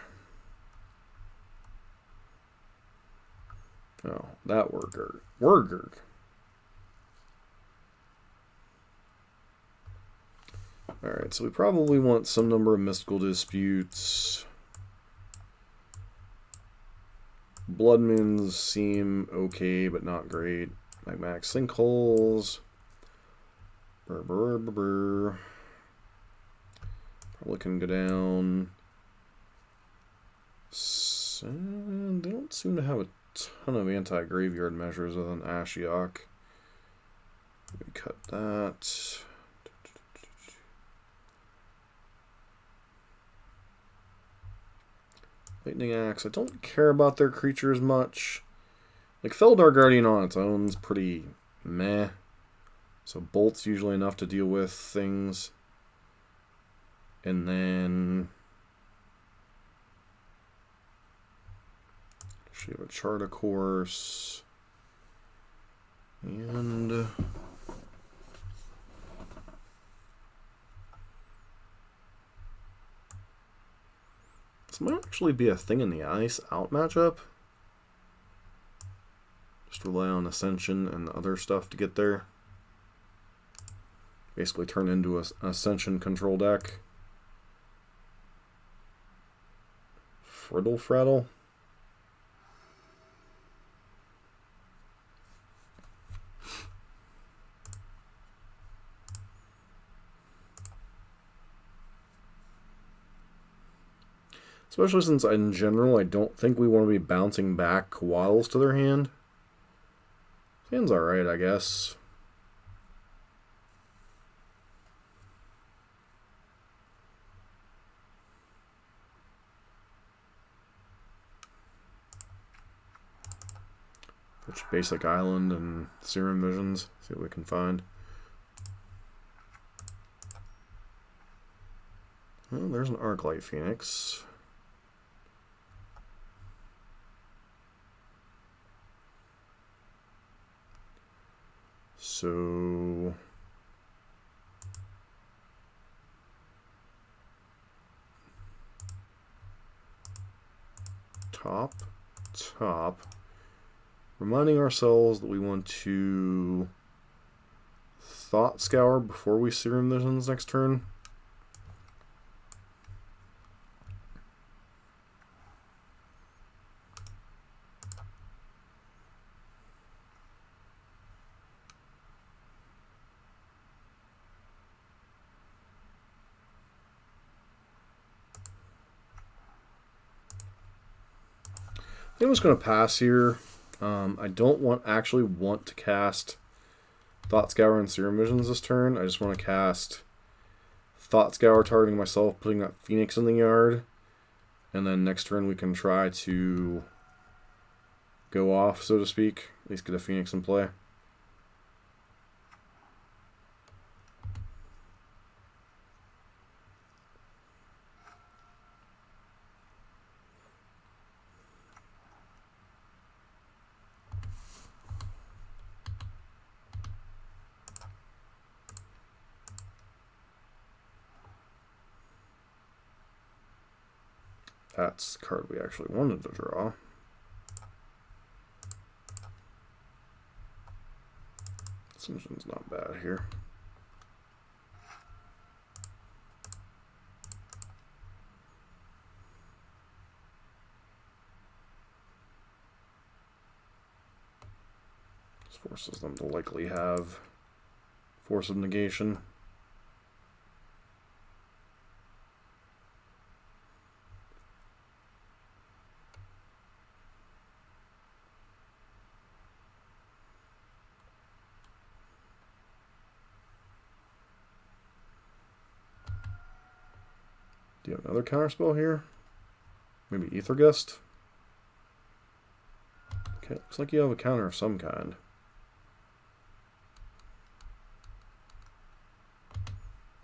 Oh, that Wergerg. Alright, so we probably want some number of mystical disputes. Blood moons seem okay, but not great. Magmax sinkholes. Probably can go down. So, they don't seem to have a ton of anti-graveyard measures other than Ashiok. We cut that. Lightning Axe. I don't care about their creatures much. Like, Felidar Guardian on its own is pretty meh. So Bolt's usually enough to deal with things. And then she have a chart, of course. And this might actually be a thing in the Ice Out matchup. Just rely on Ascension and other stuff to get there. Basically turn into an Ascension control deck. Frattle. Especially since, in general, I don't think we want to be bouncing back Coatls to their hand. Hand's alright, I guess. Which basic island and Serum Visions. See what we can find. Well, there's an Arclight Phoenix. So top. Reminding ourselves that we want to Thought Scour before we Serum Visions next turn. I'm just going to pass here. I don't actually want to cast Thought Scour and Serum Visions this turn. I just want to cast Thought Scour targeting myself, putting that Phoenix in the yard. And then next turn we can try to go off, so to speak. At least get a Phoenix in play. That's the card we actually wanted to draw. Assumption's not bad here. This forces them to likely have Force of Negation. Do you have another counterspell here? Maybe Ether Gust? Okay, looks like you have a counter of some kind.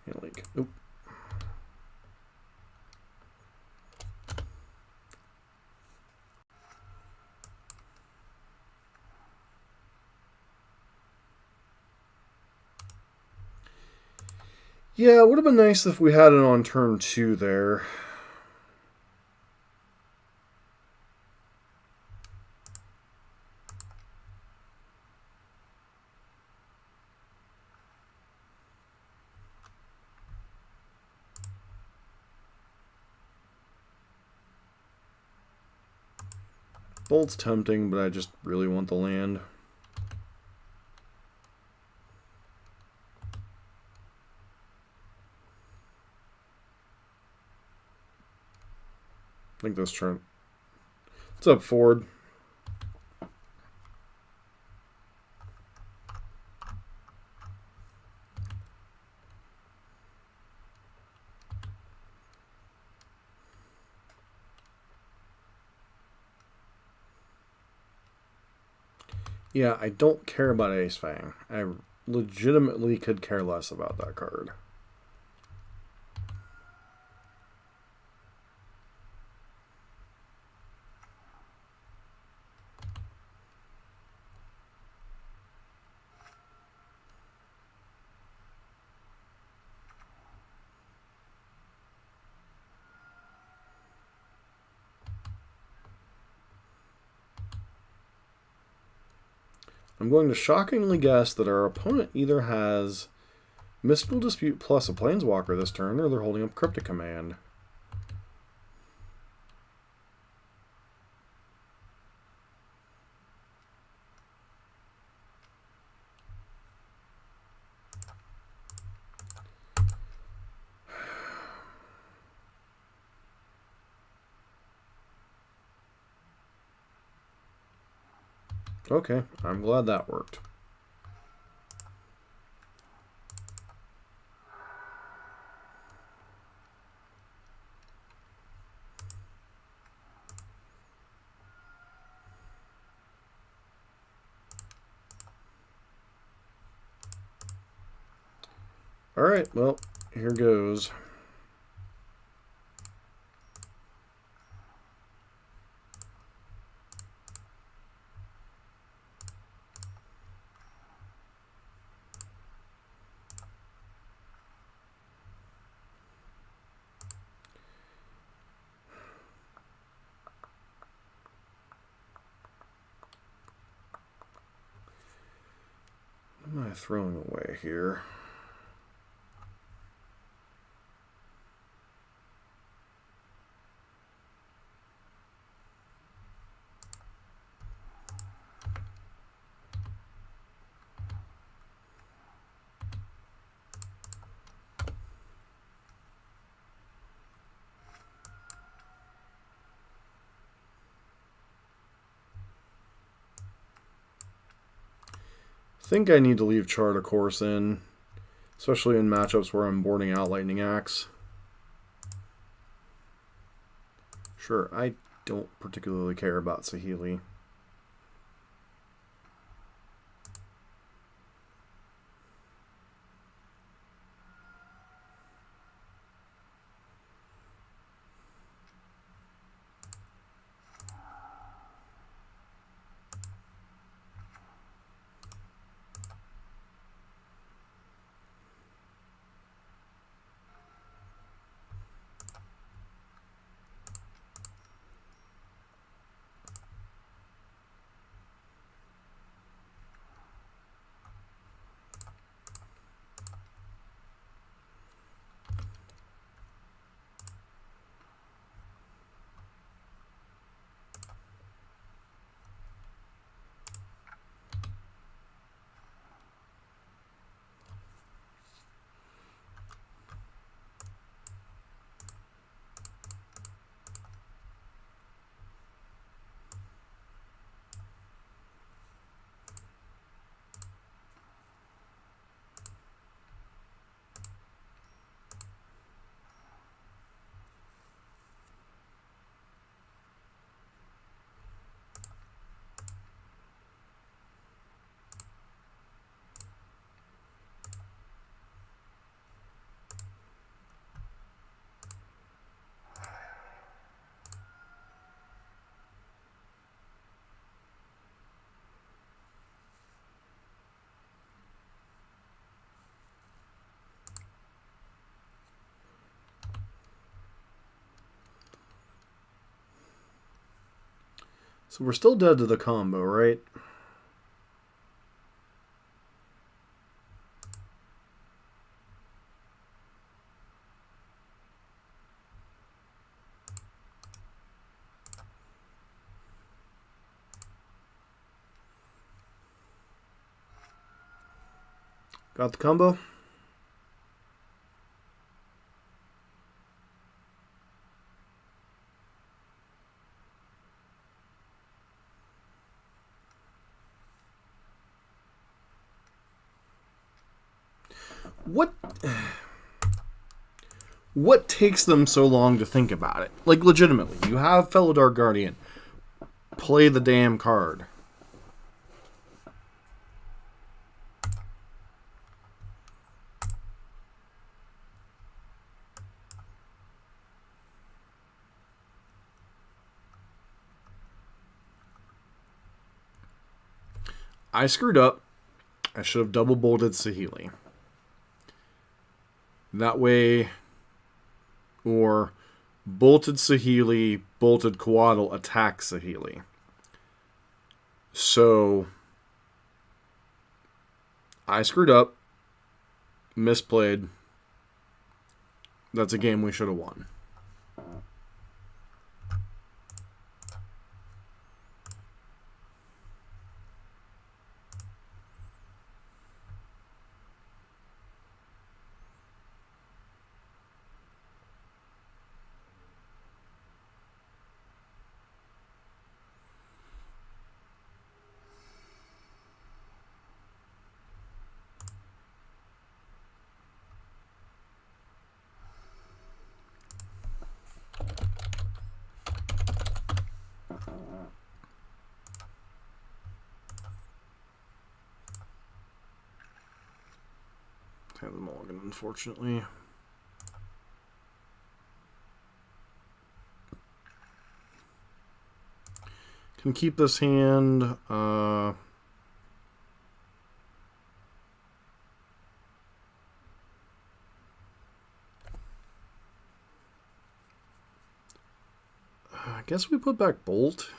Can't leak. Oop. Yeah, it would have been nice if we had it on turn 2 there. Bolt's tempting, but I just really want the land. I think this turn. What's up, Ford? Yeah, I don't care about Ace Fang. I legitimately could care less about that card. I'm going to shockingly guess that our opponent either has Mystical Dispute plus a Planeswalker this turn, or they're holding up Cryptic Command. Okay, I'm glad that worked. Alright, well, here goes. What am I throwing away here? think I need to leave Chart a Course in, especially in matchups where I'm boarding out Lightning Axe. Sure, I don't particularly care about Saheeli. So we're still dead to the combo, right? Got the combo? What takes them so long to think about it? Like, legitimately, you have Fellow Dark Guardian. Play the damn card. I screwed up. I should have double bolted Saheeli. That way, or bolted Saheeli, bolted Coatl, attack Saheeli. So, I screwed up, misplayed. That's a game we should have won. Have the mulligan, unfortunately. Can keep this hand. I guess we put back Bolt.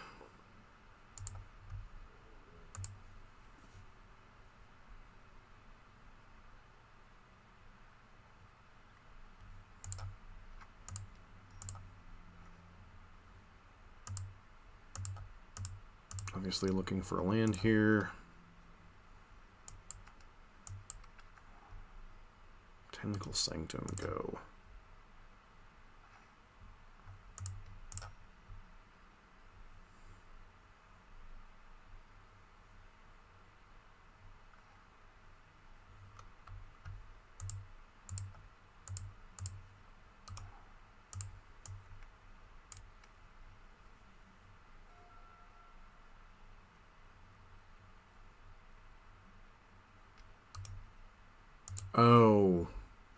Obviously looking for a land here. Tentacle Sanctum, go. Oh.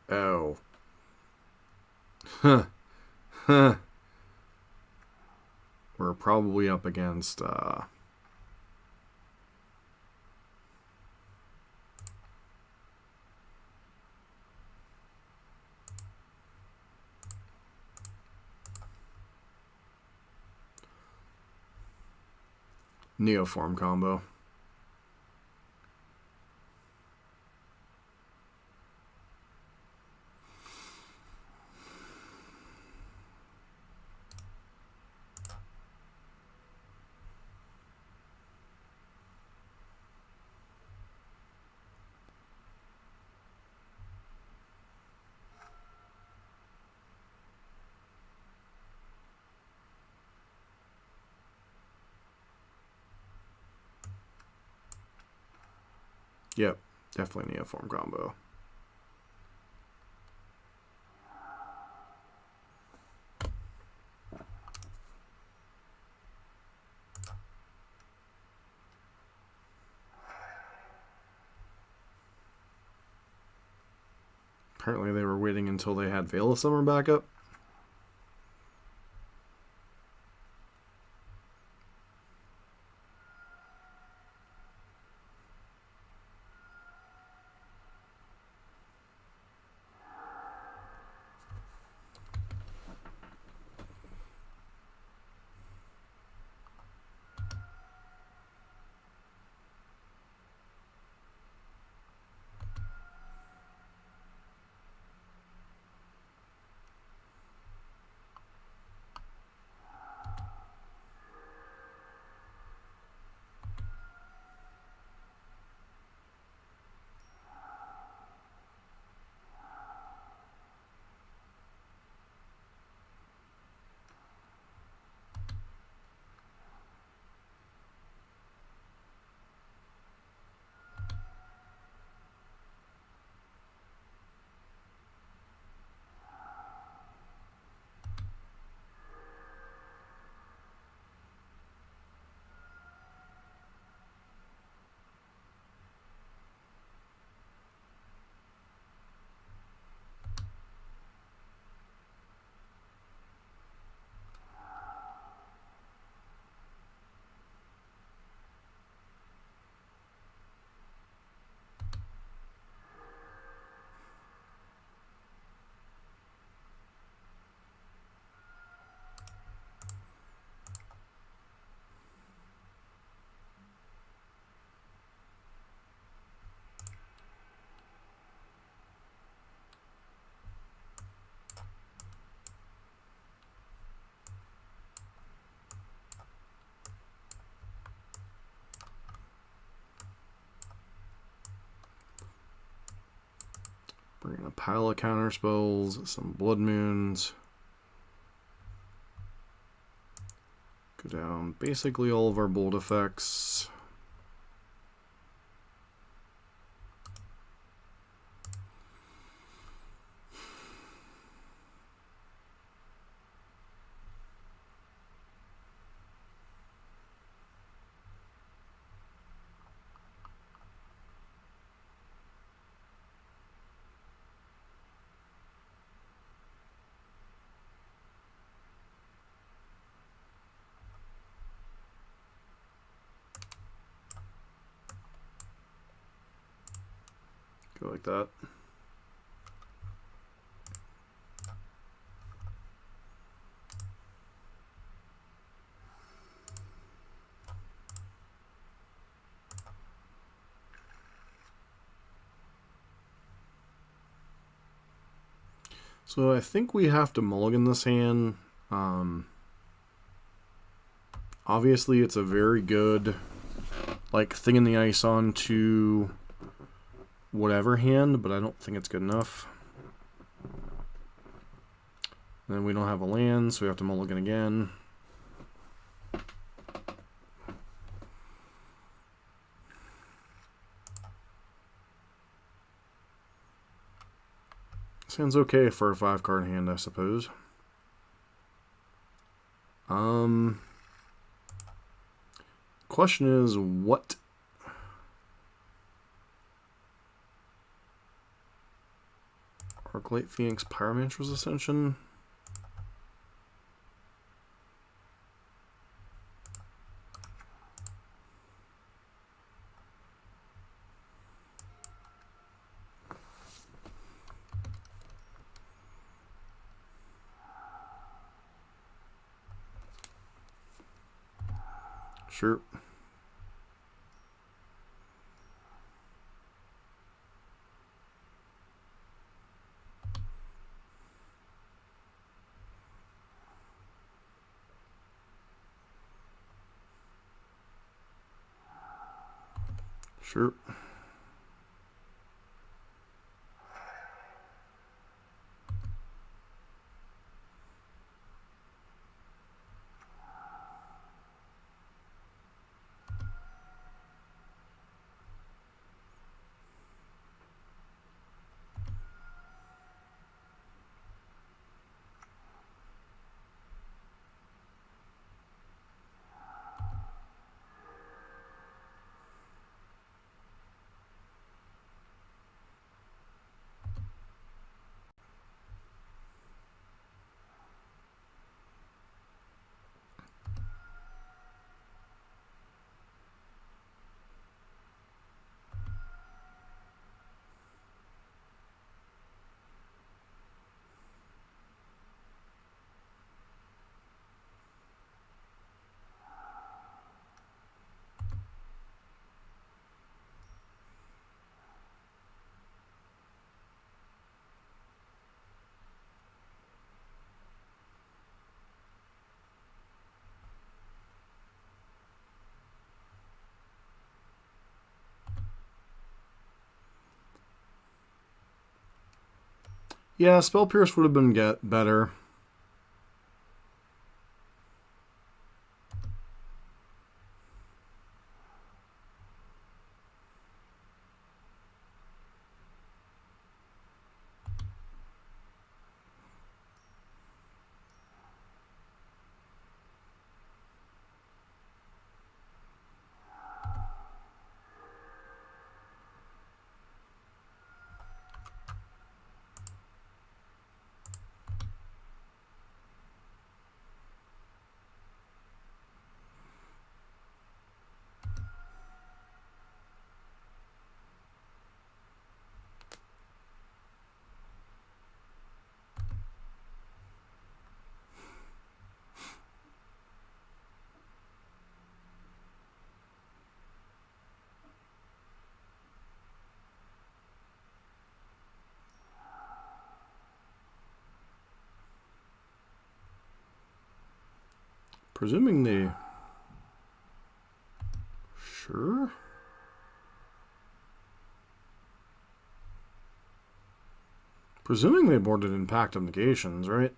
Oh. Huh. Huh. We're probably up against Neoform combo. Yep, definitely Neoform combo. Apparently they were waiting until they had Veil of Summer back up. Bringing a pile of counter spells, some Blood Moons. Go down basically all of our bold effects. Go like that. So I think we have to mulligan this hand. Obviously, it's a very good like thing in the ice on to whatever hand, but I don't think it's good enough. And then we don't have a land, so we have to mulligan again. Sounds okay for a 5-card hand, I suppose. Question is, what Izzet Phoenix, Pyromancer's Ascension. Sure. Sure. Yeah, Spell Pierce would have been better. Presuming they... Sure. Presuming they boarded Impact of Negations, right?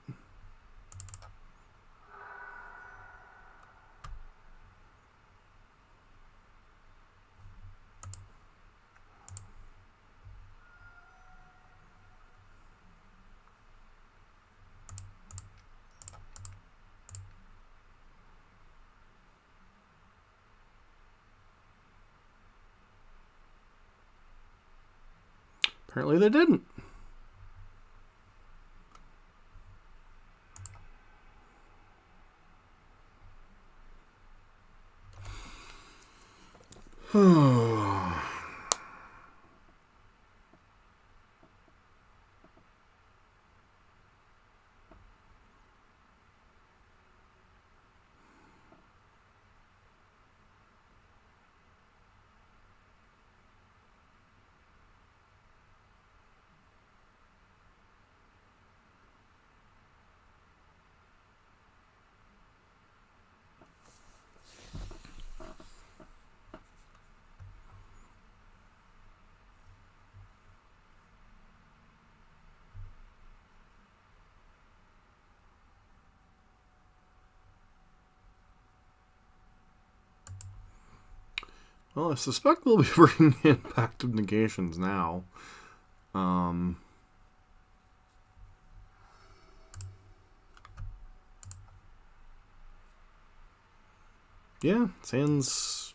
Apparently they didn't. Well, I suspect they'll be bringing Impact of Negations now. Yeah, Sand's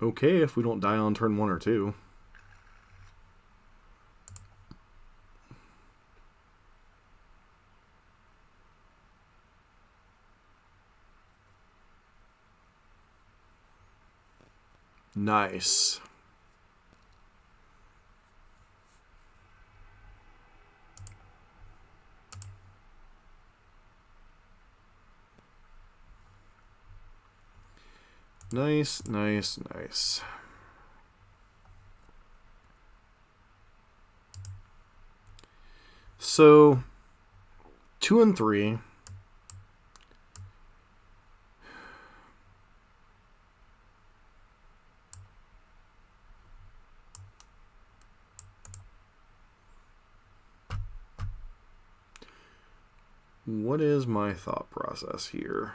okay if we don't die on turn 1 or 2. Nice. Nice, nice, nice. So, 2 and 3. What is my thought process here?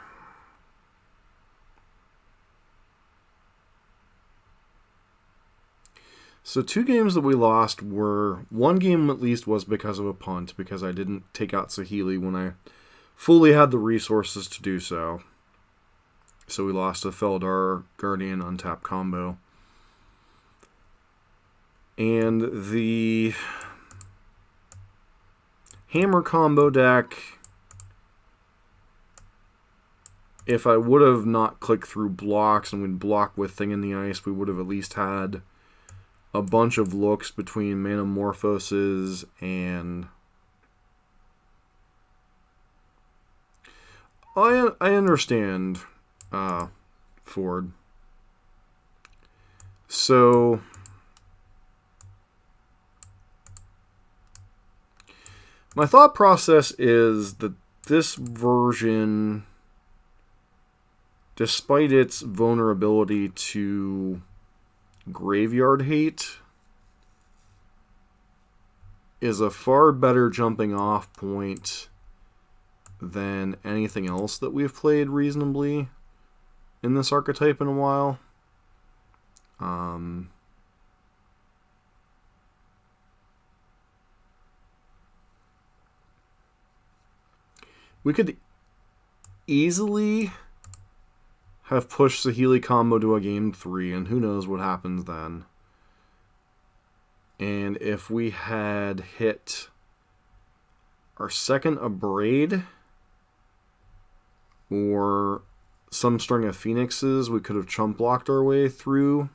So 2 games that we lost were, one game at least was because of a punt, because I didn't take out Saheeli when I fully had the resources to do so. So we lost a Feldar Guardian untap combo. And the Hammer combo deck, if I would have not clicked through blocks and we'd block with Thing in the Ice, we would have at least had a bunch of looks between Manamorphoses and... I understand, Ford. So... my thought process is that this version, despite its vulnerability to graveyard hate, is a far better jumping off point than anything else that we've played reasonably in this archetype in a while. We could easily have pushed Saheeli combo to a game 3, and who knows what happens then. And if we had hit our second Abrade or some string of Phoenixes, we could have chump blocked our way through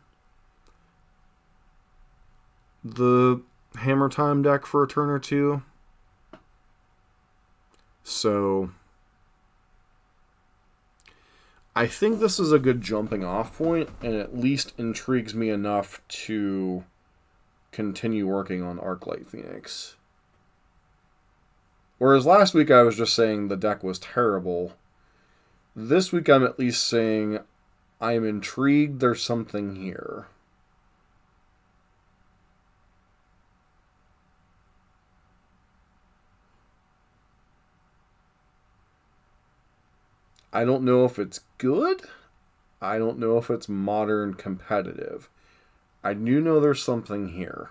the Hammer Time deck for a turn or two. So I think this is a good jumping off point, and at least intrigues me enough to continue working on Arclight Phoenix. Whereas last week I was just saying the deck was terrible. This week I'm at least saying I'm intrigued there's something here. I don't know if it's good. I don't know if it's modern competitive. I do know there's something here.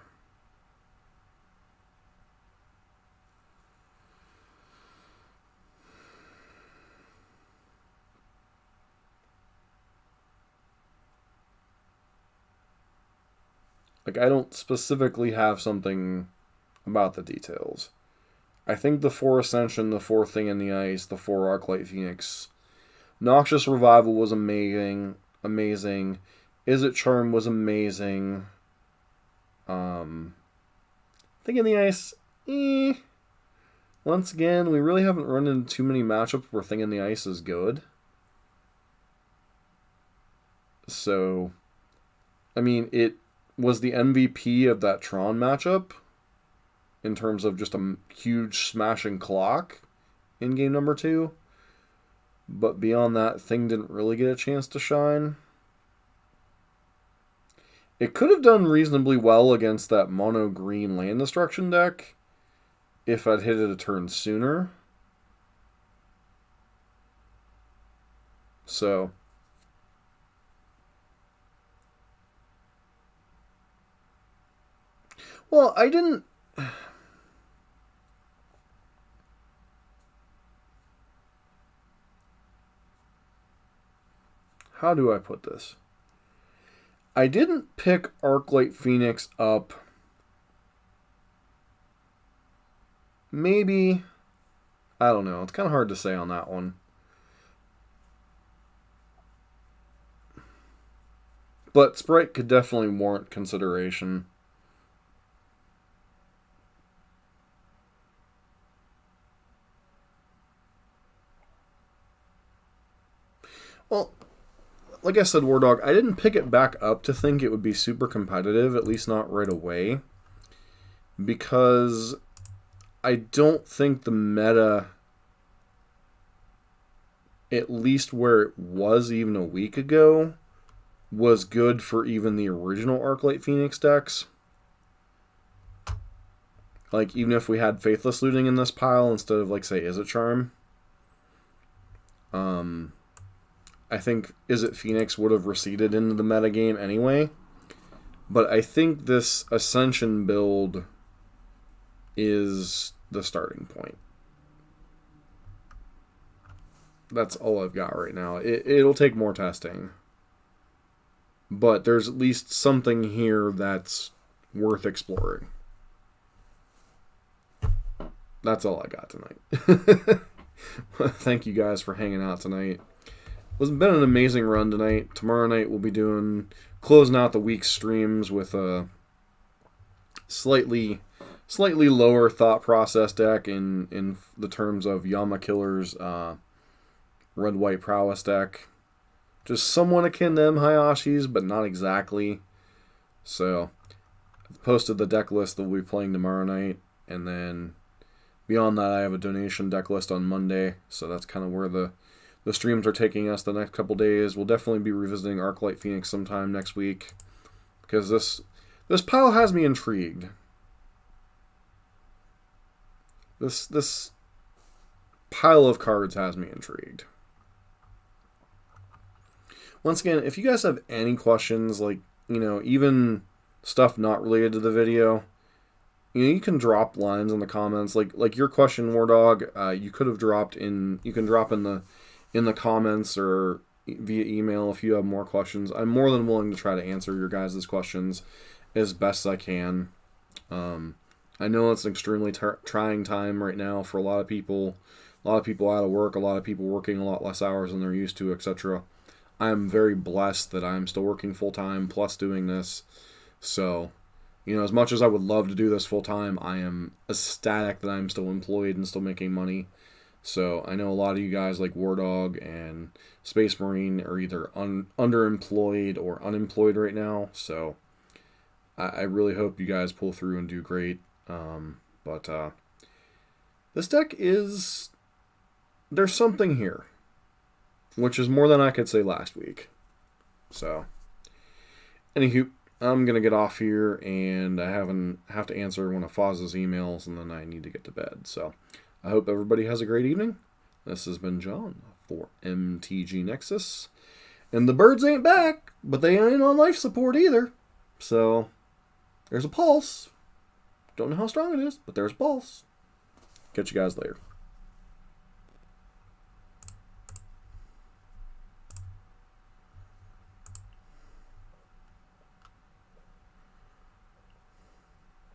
Like, I don't specifically have something about the details. I think the 4 Ascension, the 4 Thing in the Ice, the 4 Arclight Phoenix, Noxious Revival was amazing. Izzet Charm was amazing. Thing in the Ice, Once again, we really haven't run into too many matchups where Thing in the Ice is good. So, I mean, it was the MVP of that Tron matchup in terms of just a huge smashing clock in game number 2. But beyond that, Thing didn't really get a chance to shine. It could have done reasonably well against that mono green land destruction deck if I'd hit it a turn sooner. So, well, I didn't... How do I put this? I didn't pick Arclight Phoenix up. Maybe... I don't know. It's kind of hard to say on that one. But Sprite could definitely warrant consideration. Well, like I said, War Dog, I didn't pick it back up to think it would be super competitive, at least not right away. Because I don't think the meta, at least where it was even a week ago, was good for even the original Arclight Phoenix decks. Like, even if we had Faithless Looting in this pile instead of, like, say, Izzet Charm, I think Izzet Phoenix would have receded into the metagame anyway. But I think this Ascension build is the starting point. That's all I've got right now. It'll take more testing. But there's at least something here that's worth exploring. That's all I got tonight. Thank you guys for hanging out tonight. It's been an amazing run tonight. Tomorrow night we'll be closing out the week's streams with a slightly lower thought process deck in the terms of Yama Killer's red-white prowess deck. Just somewhat akin to Hayashi's, but not exactly. So, I've posted the deck list that we'll be playing tomorrow night, and then beyond that I have a donation deck list on Monday, so that's kind of where the streams are taking us the next couple days. We'll definitely be revisiting Arclight Phoenix sometime next week, because this pile has me intrigued. This pile of cards has me intrigued. Once again, if you guys have any questions, like, even stuff not related to the video, you can drop lines in the comments. Like your question, War Dog, you can drop in the comments or via email if you have more questions. I'm more than willing to try to answer your guys' questions as best I can. I know it's an extremely trying time right now for a lot of people. A lot of people out of work, a lot of people working a lot less hours than they're used to, etc. I am very blessed that I'm still working full-time plus doing this. So, as much as I would love to do this full-time, I am ecstatic that I'm still employed and still making money. So, I know a lot of you guys like War Dog and Space Marine are either underemployed or unemployed right now. So, I really hope you guys pull through and do great. But this deck is... There's something here, which is more than I could say last week. So, anywho, I'm going to get off here, and I have to answer one of Foz's emails, and then I need to get to bed. So, I hope everybody has a great evening. This has been John for MTG Nexus. And the birds ain't back, but they ain't on life support either. So, there's a pulse. Don't know how strong it is, but there's a pulse. Catch you guys later.